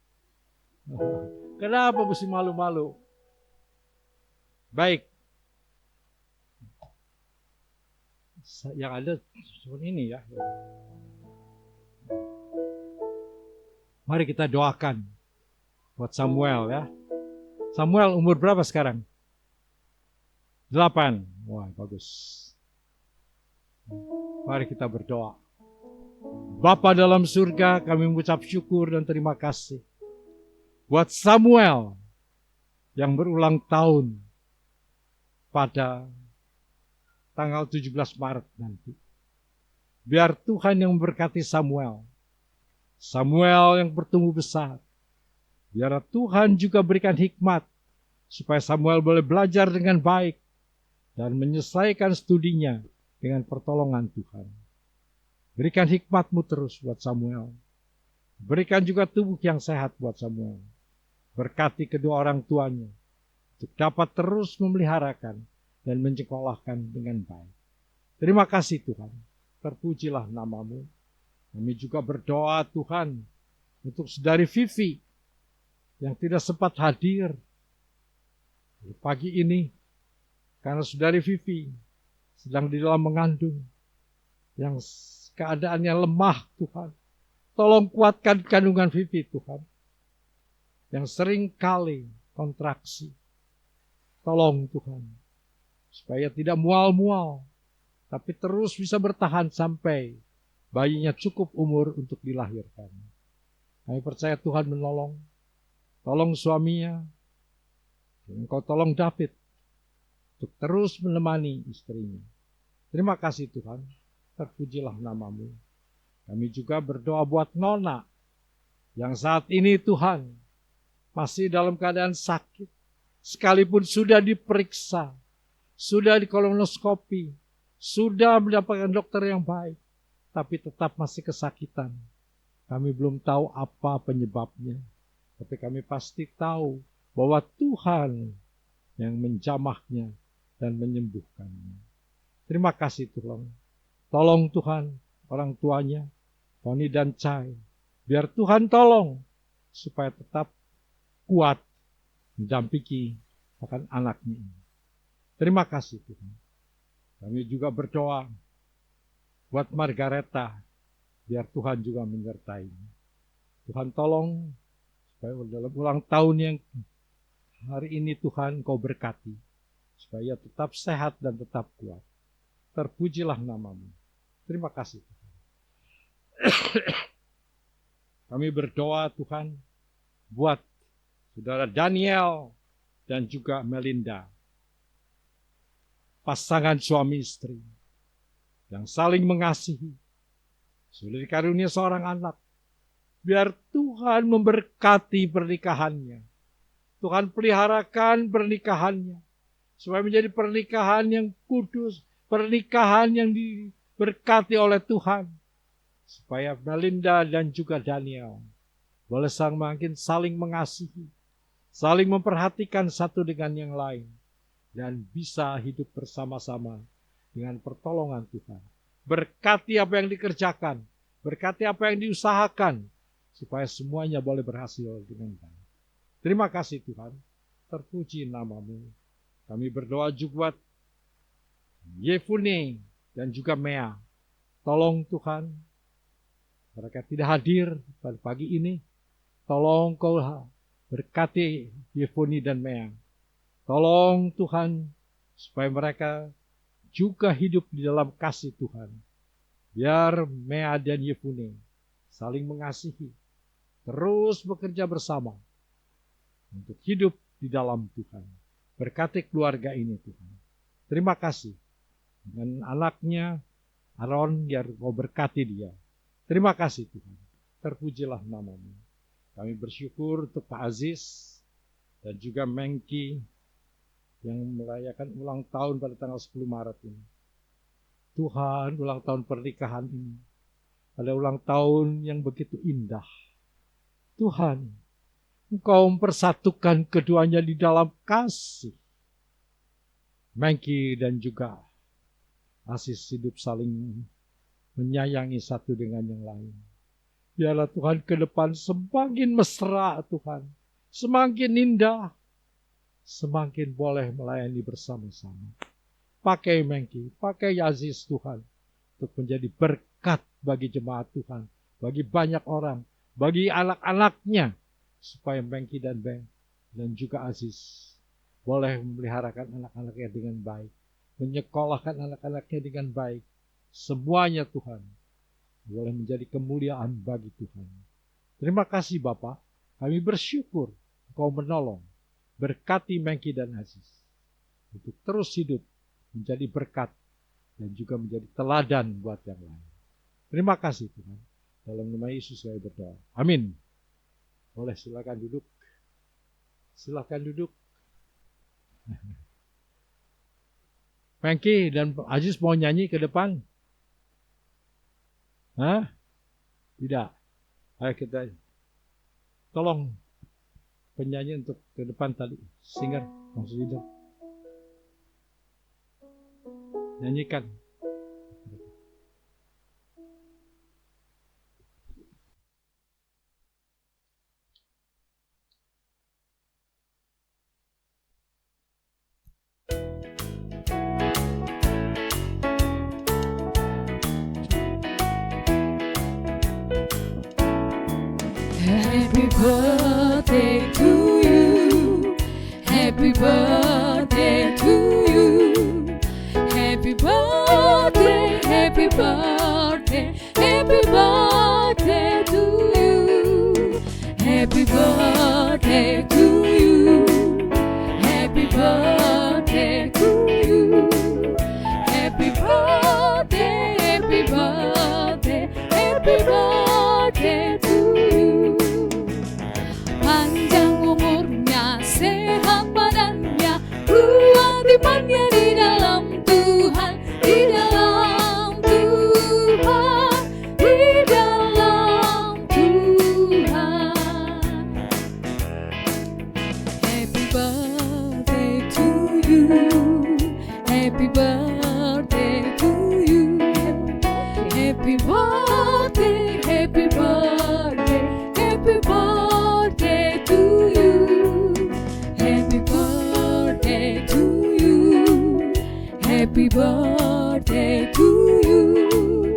Kenapa mesti malu-malu? Baik. Yang ada seperti ini ya. Mari kita doakan buat Samuel ya. Samuel umur berapa sekarang? 8. Wah, bagus. Mari kita berdoa. Bapa dalam surga, kami mengucap syukur dan terima kasih buat Samuel yang berulang tahun pada tanggal 17 Maret nanti. Biar Tuhan yang memberkati Samuel. Samuel yang bertumbuh besar. Biar Tuhan juga berikan hikmat supaya Samuel boleh belajar dengan baik dan menyelesaikan studinya dengan pertolongan Tuhan. Berikan hikmat-Mu terus buat Samuel. Berikan juga tubuh yang sehat buat Samuel. Berkati kedua orang tuanya untuk dapat terus memeliharakan dan menyekolahkan dengan baik. Terima kasih Tuhan. Terpujilah nama-Mu. Kami juga berdoa Tuhan untuk saudari Vivi yang tidak sempat hadir pagi ini karena saudari Vivi sedang di dalam mengandung yang keadaannya lemah Tuhan. Tolong kuatkan kandungan Vivi Tuhan yang sering kali kontraksi. Tolong Tuhan supaya tidak mual-mual tapi terus bisa bertahan sampai bayinya cukup umur untuk dilahirkan. Kami percaya Tuhan menolong. Tolong suaminya. Dan Engkau tolong David untuk terus menemani istrinya. Terima kasih Tuhan, terpujilah namamu. Kami juga berdoa buat Nona, yang saat ini Tuhan, masih dalam keadaan sakit. Sekalipun sudah diperiksa, sudah di kolonoskopi, sudah mendapatkan dokter yang baik, tapi tetap masih kesakitan. Kami belum tahu apa penyebabnya, tapi kami pasti tahu bahwa Tuhan yang menjamahnya dan menyembuhkannya. Terima kasih Tuhan. Tolong Tuhan orang tuanya, Tony dan Chai. Biar Tuhan tolong supaya tetap kuat mendampingi akan anaknya ini. Terima kasih Tuhan. Kami juga berdoa buat Margareta, biar Tuhan juga menyertainya. Tuhan tolong supaya dalam ulang tahun yang hari ini Tuhan Kau berkati, supaya tetap sehat dan tetap kuat. Terpujilah namamu. Terima kasih Tuhan. Kami berdoa Tuhan buat saudara Daniel dan juga Melinda, pasangan suami istri yang saling mengasihi, sudah dikarunia seorang anak. Biar Tuhan memberkati pernikahannya. Tuhan peliharakan pernikahannya, supaya menjadi pernikahan yang kudus, pernikahan yang diberkati oleh Tuhan. Supaya Melinda dan juga Daniel boleh makin saling mengasihi, saling memperhatikan satu dengan yang lain, dan bisa hidup bersama-sama dengan pertolongan Tuhan. Berkati apa yang dikerjakan, berkati apa yang diusahakan, supaya semuanya boleh berhasil dengan baik. Terima kasih Tuhan, terpuji namamu. Kami berdoa juga buat Yefune dan juga Mea. Tolong Tuhan, mereka tidak hadir pada pagi ini. Tolong Kau berkati Yefune dan Mea. Tolong Tuhan, supaya mereka juga hidup di dalam kasih Tuhan. Biar Mea dan Yefune saling mengasihi, terus bekerja bersama untuk hidup di dalam Tuhan. Berkati keluarga ini Tuhan. Terima kasih. Dengan anaknya Aaron, biar Kau berkati dia. Terima kasih Tuhan. Terpujilah namamu. Kami bersyukur untuk Pak Aziz dan juga Mengki yang merayakan ulang tahun pada tanggal 10 Maret ini. Tuhan, ulang tahun pernikahan ini pada ulang tahun yang begitu indah. Tuhan, Engkau mempersatukan keduanya di dalam kasih. Mengki dan juga Aziz hidup saling menyayangi satu dengan yang lain. Biarlah Tuhan ke depan semakin mesra Tuhan, semakin indah, semakin boleh melayani bersama-sama. Pakai Mengki, pakai Aziz Tuhan, untuk menjadi berkat bagi jemaat Tuhan, bagi banyak orang, bagi anak-anaknya, supaya Mengki dan juga Aziz boleh memeliharakan anak-anaknya dengan baik, menyekolahkan anak-anaknya dengan baik. Semuanya Tuhan boleh menjadi kemuliaan bagi Tuhan. Terima kasih Bapak, kami bersyukur Engkau menolong, berkati Mengki dan Aziz untuk terus hidup menjadi berkat dan juga menjadi teladan buat yang lain. Terima kasih Tuhan. Dalam nama Yesus saya berdoa. Amin. Boleh silakan duduk. Silakan duduk. Mengki dan Aziz mau nyanyi ke depan? Hah? Tidak. Ayo kita tolong penyanyi untuk ke depan tadi. Singer, maksudnya. Nyanyikan. Happy birthday to you. Happy birthday to you. Happy birthday, happy birthday, happy birthday to you. Happy birthday to you. Happy birthday to you. Happy birthday. birthday to you. Panjang umurnya, sehat badannya, kuat imannya di dalam Tuhan, di dalam Tuhan, di dalam Tuhan. Happy birthday to you, happy birthday to you, happy birthday, happy birthday, happy birthday to you, happy birthday to you, happy birthday to you,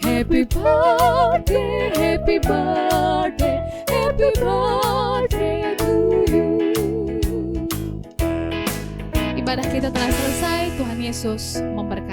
happy birthday, happy birthday, happy birthday to you. Ibadah kita telah selesai. Tuhan Yesus memberkati.